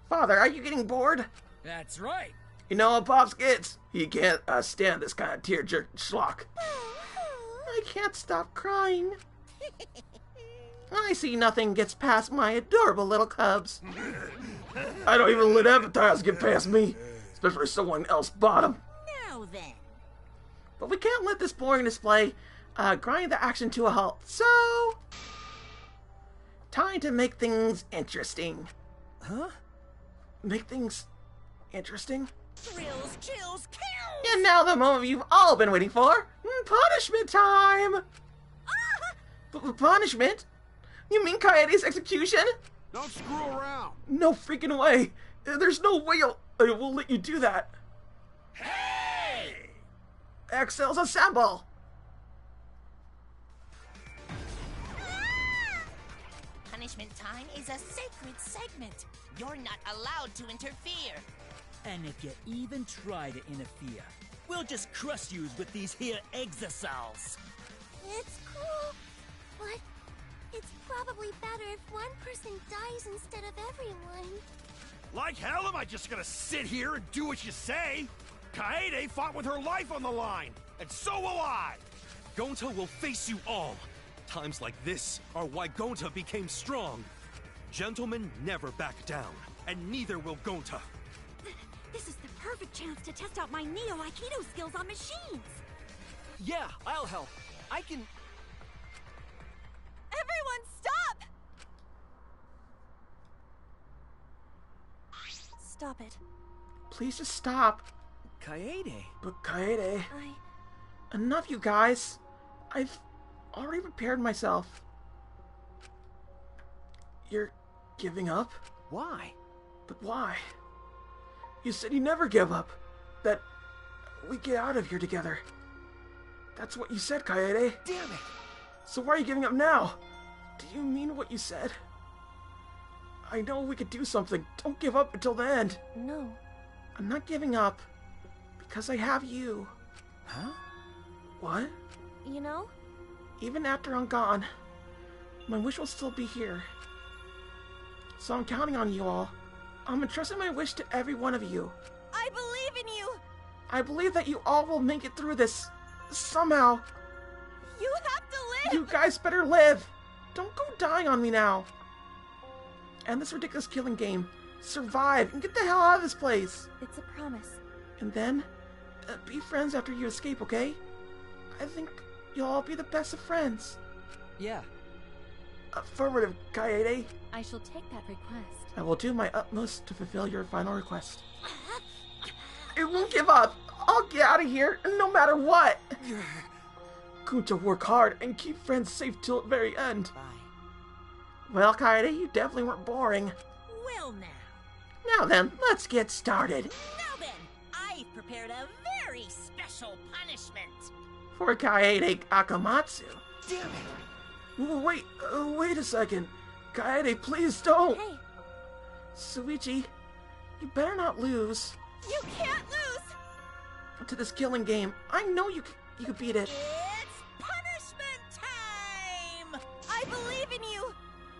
Father, are you getting bored? That's right. You know how Pops gets? He can't stand this kind of tear-jerk schlock. I can't stop crying. I see nothing gets past my adorable little cubs. I don't even let avatars get past me, especially if someone else bought them. Now then. But we can't let this boring display grind the action to a halt, so... Time to make things interesting. Huh? Make things interesting? Thrills, chills, kills! And now the moment you've all been waiting for. Punishment time! Punishment? You mean Kaede's execution? Don't screw around. No freaking way. There's no way I will let you do that. Hey! Excels assemble! Punishment time is a sacred segment. You're not allowed to interfere. And if you even try to interfere, we'll just crush yous with these here exosols. It's cool, but it's probably better if one person dies instead of everyone. Like hell am I just gonna sit here and do what you say? Kaede fought with her life on the line, and so will I! Gonta will face you all. Times like this are why Gonta became strong. Gentlemen never back down, and neither will Gonta. This is the perfect chance to test out my Neo Aikido skills on machines. Yeah, I'll help. I can... Everyone, stop! Stop it. Please just stop. Kaede. But Kaede... Enough, you guys. I've already prepared myself. You're giving up? Why? But why? You said you never give up. That we get out of here together. That's what you said, Kaede. Damn it! So why are you giving up now? Do you mean what you said? I know we could do something. Don't give up until the end. No. I'm not giving up. Because I have you. Huh? What? You know? Even after I'm gone, my wish will still be here. So I'm counting on you all. I'm entrusting my wish to every one of you. I believe in you! I believe that you all will make it through this. Somehow. You have to live! You guys better live! Don't go dying on me now. End this ridiculous killing game. Survive and get the hell out of this place. It's a promise. And then, be friends after you escape, okay? I think you'll all be the best of friends. Yeah. Affirmative, Kaede. I shall take that request. I will do my utmost to fulfill your final request. I won't give up. I'll get out of here, no matter what. Going to work hard and keep friends safe till the very end. Bye. Well, Kaede, you definitely weren't boring. Well now. Now then, let's get started. Now then, I've prepared a very special punishment. For Kaede Akamatsu. Damn it! Wait a second. Kaede, please don't. Hey. Shuichi, you better not lose. You can't lose! To this killing game. I know you could beat it. It's punishment time! I believe in you!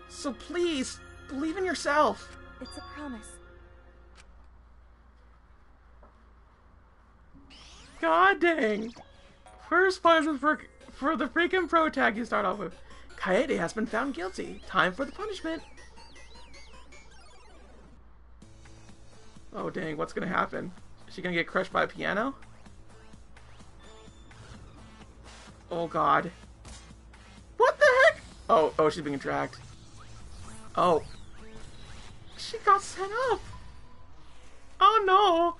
So please, believe in yourself. It's a promise. God dang. First punishment for the freaking pro tag you start off with. Kaede has been found guilty. Time for the punishment. Oh dang, what's gonna happen? Is she gonna get crushed by a piano? Oh god. What the heck? Oh, she's being dragged. Oh. She got sent up. Oh no.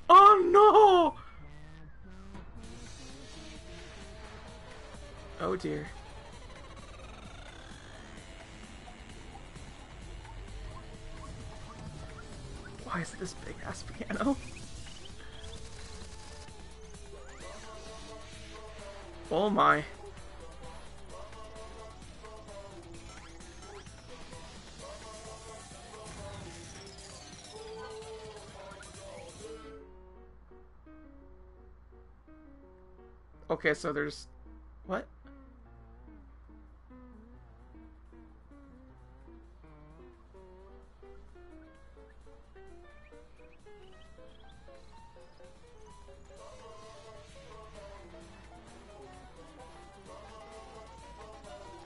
Oh no. Oh dear. Why is it this big ass piano? Oh my. Okay, so there's... What?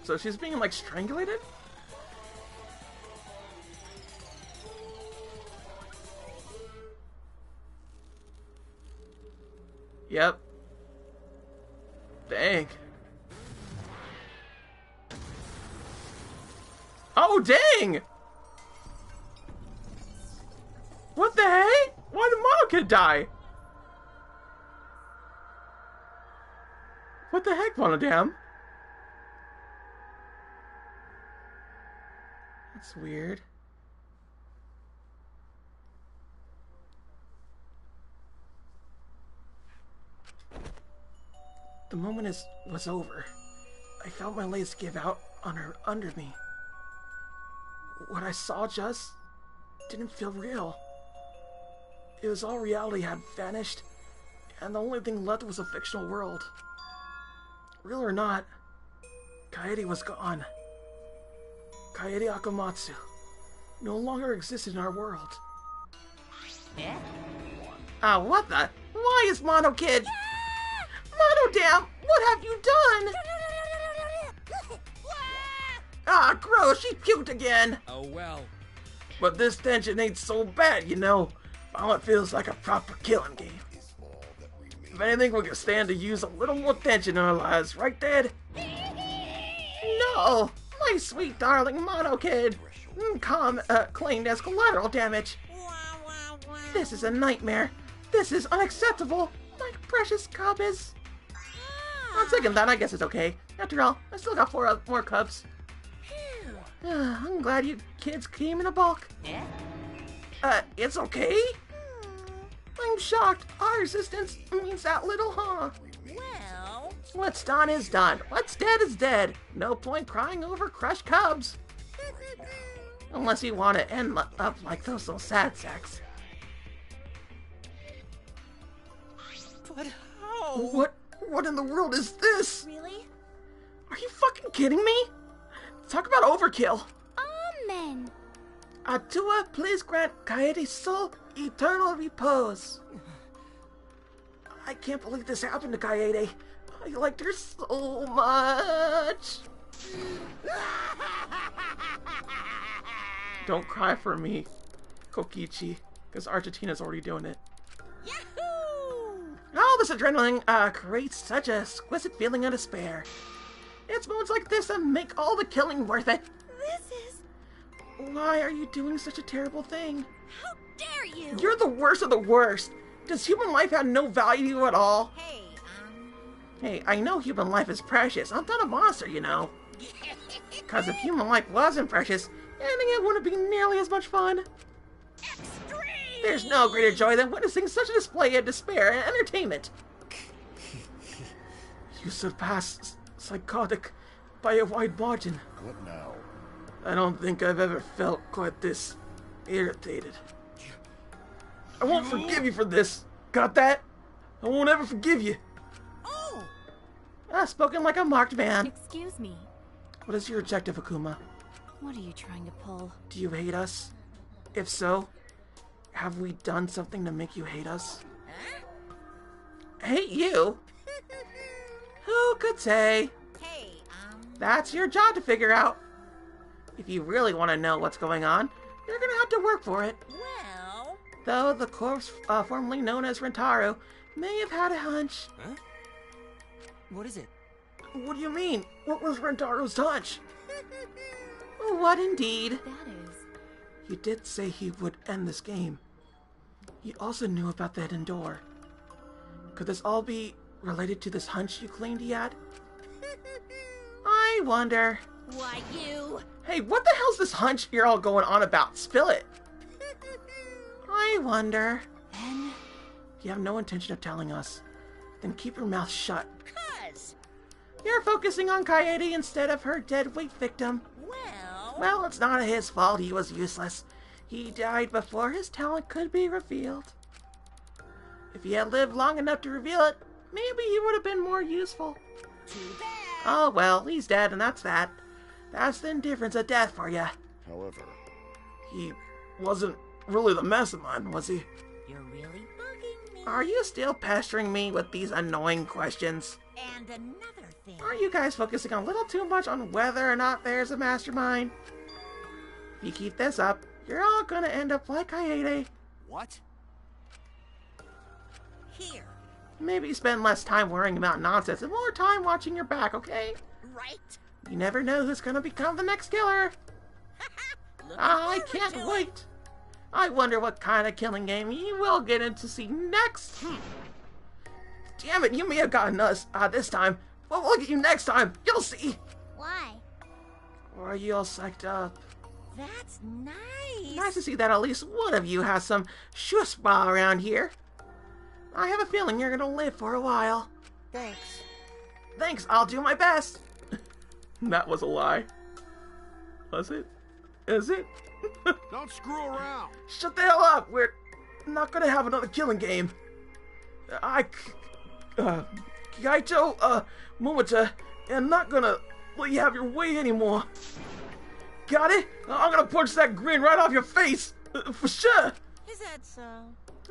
So she's being, like, strangulated? Yep. Dang. Oh, dang! What the heck? Why did Mono Kid die? What the heck, Monodam? That's weird. The moment was over. I felt my legs give out under me. What I saw just didn't feel real. It was all reality had vanished, and the only thing left was a fictional world. Real or not, Kaede was gone. Kaede Akamatsu no longer existed in our world. Yeah? What the? Why is Mono Kid? Monodam, what have you done? Gross, she puked again. Oh well. But this tension ain't so bad, you know. Vomit feels like a proper killing game. If anything, we can stand to use a little more tension in our lives, right, Dad? No, my sweet darling Mono Kid. Claimed as collateral damage. This is a nightmare. This is unacceptable. My precious cub is... On second thought, I guess it's okay. After all, I still got 4 more cubs. I'm glad you kids came in a bulk. Yeah? It's okay? I'm shocked. Our existence means that little, huh? Well... What's done is done. What's dead is dead. No point crying over crushed cubs. Unless you want to end up like those little sad sacks. But how? What in the world is this? Really? Are you fucking kidding me? Talk about overkill. Amen. Atua, please grant Kaede's soul eternal repose. I can't believe this happened to Kaede. I liked her so much. Don't cry for me, Kokichi, because Argentina's already doing it. Yahoo! All this adrenaline creates such a exquisite feeling of despair. It's moments like this that make all the killing worth it. This is... Why are you doing such a terrible thing? How dare you! You're the worst of the worst. Does human life have no value to you at all? Hey, I know human life is precious. I'm not a monster, you know. Because if human life wasn't precious, ending it wouldn't be nearly as much fun. Extreme! There's no greater joy than witnessing such a display of despair and entertainment. You surpass psychotic by a wide margin. What now? I don't think I've ever felt quite this irritated. I won't forgive you for this. Got that? I won't ever forgive you. Oh! Spoken like a marked man. Excuse me. What is your objective, Akuma? What are you trying to pull? Do you hate us? If so, have we done something to make you hate us? Hate you? Who could say? Hey, That's your job to figure out. If you really want to know what's going on, you're gonna have to work for it. well... Though the corpse formerly known as Rentaro may have had a hunch. Huh? What is it? What do you mean? What was Rentaro's hunch? What indeed? That is... You did say he would end this game. He also knew about the hidden door. Could this all be related to this hunch you claimed he had? I wonder. Why, you... Hey, what the hell's this hunch you're all going on about? Spill it. I wonder. Then... If you have no intention of telling us, then keep your mouth shut. Cuz... You're focusing on Kaede instead of her dead weight victim. Well, it's not his fault he was useless. He died before his talent could be revealed. If he had lived long enough to reveal it, maybe he would have been more useful. Too bad. Oh well, he's dead and that's that. That's the indifference of death for you. However, he wasn't really the mastermind, was he? You're really bugging me. Are you still pestering me with these annoying questions? And another thing... Are you guys focusing a little too much on whether or not there's a mastermind? If you keep this up, you're all gonna end up like Kaede. What? Here. Maybe spend less time worrying about nonsense and more time watching your back, okay? Right? You never know who's gonna become the next killer. I can't wait. I wonder what kind of killing game you will get in to see next. Damn it, you may have gotten us this time. Well, we'll get you next time. You'll see. Why? Or are you all psyched up? That's nice. Nice to see that at least one of you has some shushba around here. I have a feeling you're gonna live for a while. Thanks. Thanks, I'll do my best. That was a lie. Was it? Is it? Don't screw around. Shut the hell up. We're not gonna have another killing game. Kaito, Momota, am not gonna let you have your way anymore. Got it? I'm gonna punch that grin right off your face. For sure. Is that so?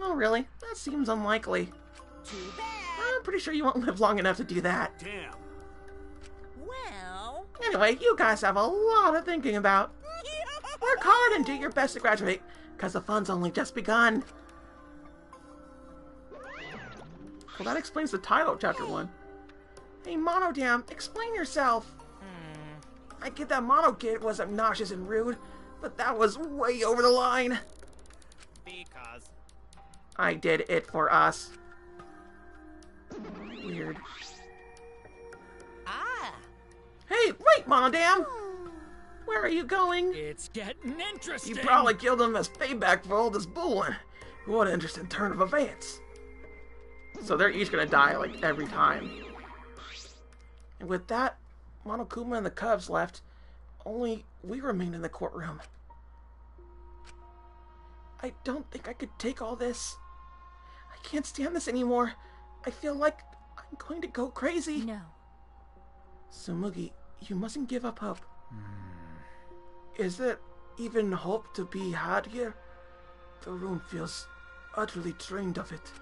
Oh, really? That seems unlikely. Too bad. I'm pretty sure you won't live long enough to do that. Damn. Well... Anyway, you guys have a lot of thinking about. Work hard and do your best to graduate, because the fun's only just begun. Well, that explains the title of Chapter 1. Hey, Monodam, explain yourself. I get that Mono Kid was obnoxious and rude, but that was way over the line. Because... I did it for us. Weird. Ah! Hey, wait, Monodam! Where are you going? It's getting interesting. You probably killed him as payback for all this bullying. What an interesting turn of events. So they're each gonna die, like, every time. And with that, Monokuma and the Cubs left. Only we remained in the courtroom. I don't think I could take all this. I can't stand this anymore. I feel like I'm going to go crazy. No. Tsumugi, you mustn't give up hope. Is there even hope to be had here? The room feels utterly drained of it.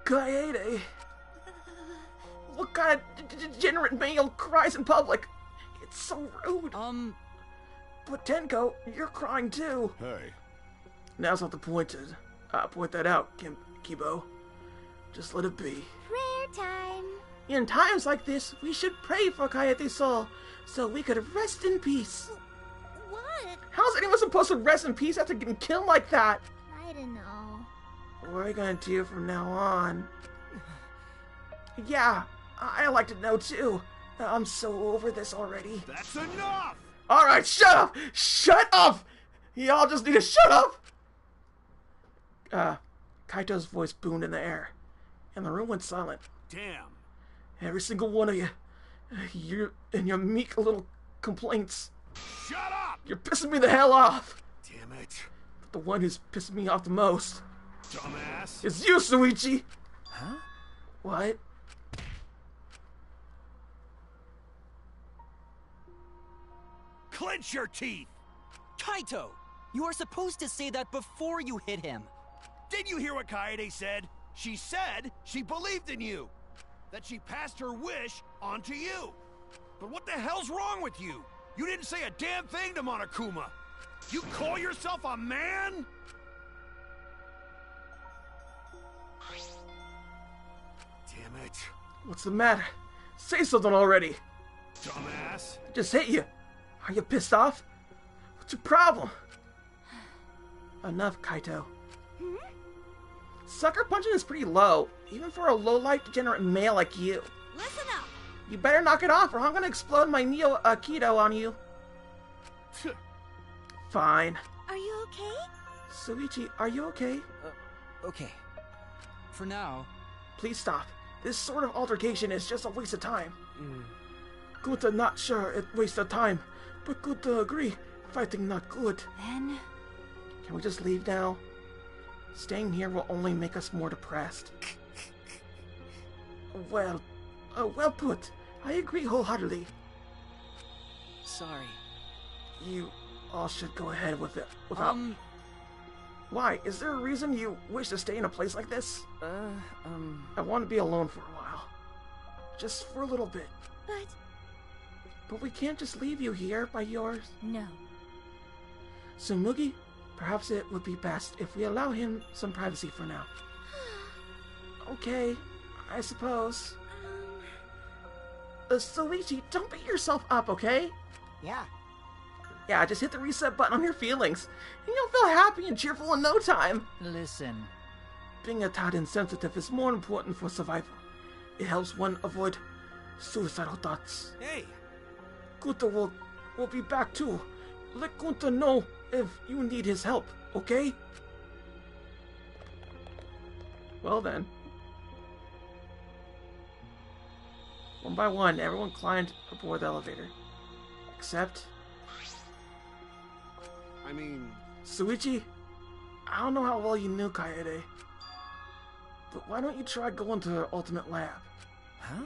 Kaede! What kind of degenerate male cries in public? It's so rude. But Tenko, you're crying too. Hey. Now's not the point to point that out, Kibo. Just let it be. Prayer time. In times like this, we should pray for Kaede's soul, so we could rest in peace. What? How's anyone supposed to rest in peace after getting killed like that? I don't know. What are you gonna do from now on? Yeah, I like to know too. I'm so over this already. That's enough! Alright, shut up! Shut up! Y'all just need to shut up! Kaito's voice boomed in the air, and the room went silent. Damn. Every single one of you. You and your meek little complaints. Shut up! You're pissing me the hell off! Damn it. But the one who's pissing me off the most Dumbass. is you, Suichi! Huh? What? Clench your teeth! Kaito! You are supposed to say that before you hit him. Did you hear what Kaede said? She said she believed in you. That she passed her wish on to you. But what the hell's wrong with you? You didn't say a damn thing to Monokuma. You call yourself a man? Damn it. What's the matter? Say something already! Dumbass. I just hit you. Are you pissed off? What's your problem? Enough, Kaito. Sucker punching is pretty low, even for a low-life degenerate male like you. Listen up. You better knock it off or I'm gonna explode my Neo Aikido on you. Fine. Are you okay? Suichi, are you okay? Okay. For now. Please stop. This sort of altercation is just a waste of time. Guta not sure it waste of time, but Guta agree. Fighting not good. Then... Can we just leave now? Staying here will only make us more depressed. Well put. I agree wholeheartedly. Sorry. You all should go ahead with it without... Why? Is there a reason you wish to stay in a place like this? I want to be alone for a while. Just for a little bit. But we can't just leave you here by yours. No. Tsumugi, perhaps it would be best if we allow him some privacy for now. Okay, I suppose. Suichi, don't beat yourself up, okay? Yeah. Yeah, just hit the reset button on your feelings, and you'll feel happy and cheerful in no time. Listen. Being a tad insensitive is more important for survival. It helps one avoid suicidal thoughts. Hey! Guta will be back too. Let Guta know if you need his help, okay? Well then. One by one, everyone climbed aboard the elevator. Except... I mean... Suichi, I don't know how well you knew Kaede, but why don't you try going to her ultimate lab? Huh?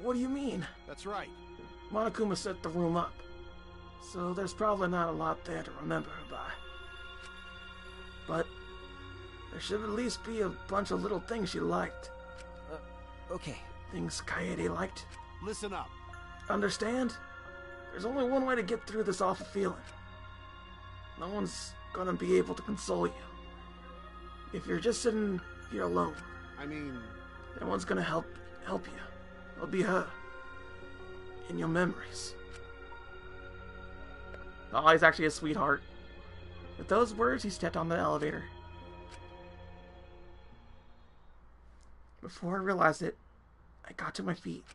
What do you mean? That's right. Monokuma set the room up, so there's probably not a lot there to remember her by. But there should at least be a bunch of little things she liked. Okay. Things Kaede liked. Listen up. Understand? There's only one way to get through this awful feeling. No one's gonna be able to console you. If you're just sitting here alone, I mean... no one's gonna help you. It'll be her. In your memories. Oh, he's actually a sweetheart. With those words, he stepped on the elevator. Before I realized it, I got to my feet.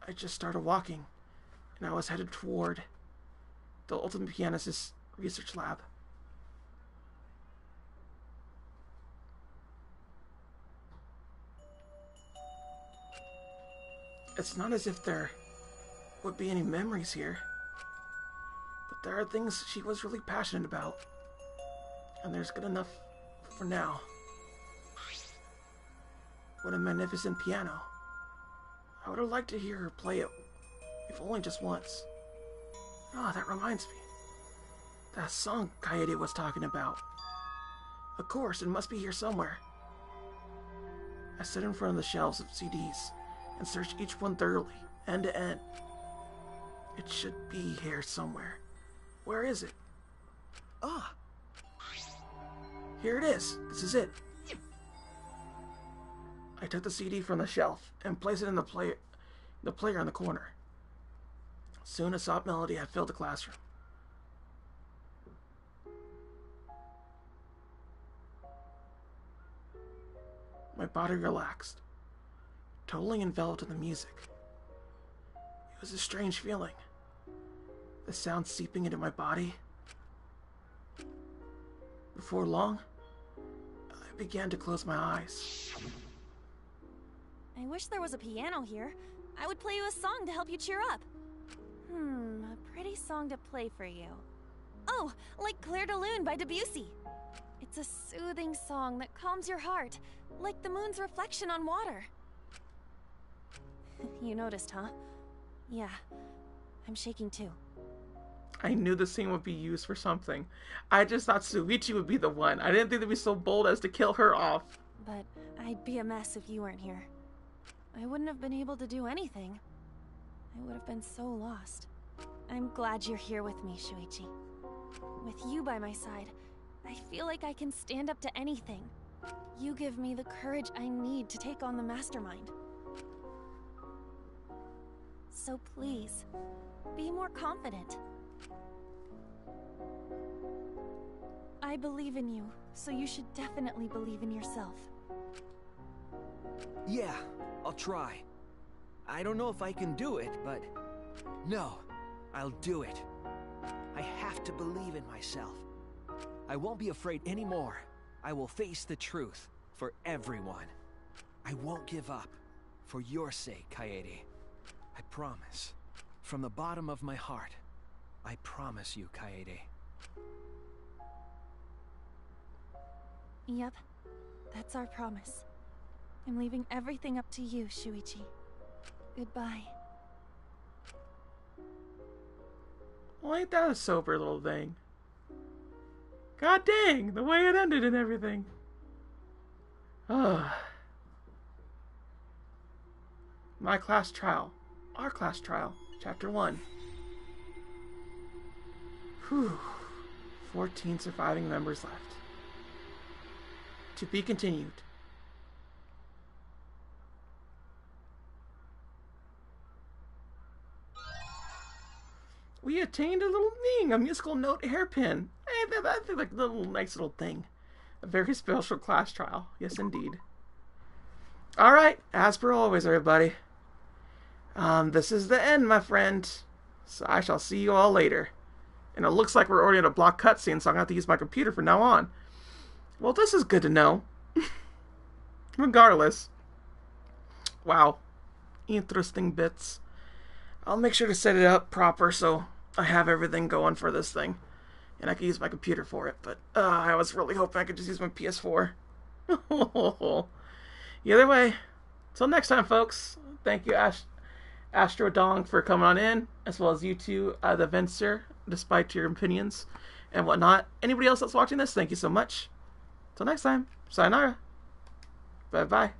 I just started walking, and I was headed toward the Ultimate Pianist's research lab. It's not as if there would be any memories here, but there are things she was really passionate about, and there's good enough for now. What a magnificent piano. I would have liked to hear her play it, if only just once. Oh, that reminds me. That song Kaede was talking about. Of course, it must be here somewhere. I stood in front of the shelves of CDs and searched each one thoroughly, end to end. It should be here somewhere. Where is it? Ah! Here it is. This is it. I took the CD from the shelf and placed it in the player in the corner. Soon a soft melody had filled the classroom. My body relaxed, totally enveloped in the music. It was a strange feeling. The sound seeping into my body. Before long, I began to close my eyes. I wish there was a piano here. I would play you a song to help you cheer up. A pretty song to play for you. Oh, like Clair de Lune by Debussy. It's a soothing song that calms your heart, like the moon's reflection on water. You noticed, huh? Yeah, I'm shaking too. I knew the scene would be used for something. I just thought Shuichi would be the one. I didn't think they'd be so bold as to kill her off. But I'd be a mess if you weren't here. I wouldn't have been able to do anything. I would have been so lost. I'm glad you're here with me, Shuichi. With you by my side, I feel like I can stand up to anything. You give me the courage I need to take on the mastermind. So please, be more confident. I believe in you, so you should definitely believe in yourself. Yeah, I'll try. I don't know if I can do it, but... No, I'll do it. I have to believe in myself. I won't be afraid anymore. I will face the truth for everyone. I won't give up. For your sake, Kaede. I promise. From the bottom of my heart, I promise you, Kaede. Yep, that's our promise. I'm leaving everything up to you, Shuichi. Goodbye. Well, ain't that a sober little thing? God dang, the way it ended and everything. Ugh. My class trial. Our class trial. Chapter 1. Whew. 14 surviving members left. To be continued. We attained a little thing, a musical note hairpin. I think like a little nice little thing. A very special class trial. Yes, indeed. Alright, as per always, everybody. This is the end, my friend. So I shall see you all later. And it looks like we're already in a block cutscene, so I'm going to have to use my computer from now on. Well, this is good to know. Regardless. Wow. Interesting bits. I'll make sure to set it up proper so I have everything going for this thing. And I can use my computer for it. But I was really hoping I could just use my PS4. Either way. Till next time, folks. Thank you, Astro Dong, for coming on in. As well as you two, the Vencer, despite your opinions and whatnot. Anybody else that's watching this, thank you so much. Till next time. Sayonara. Bye-bye.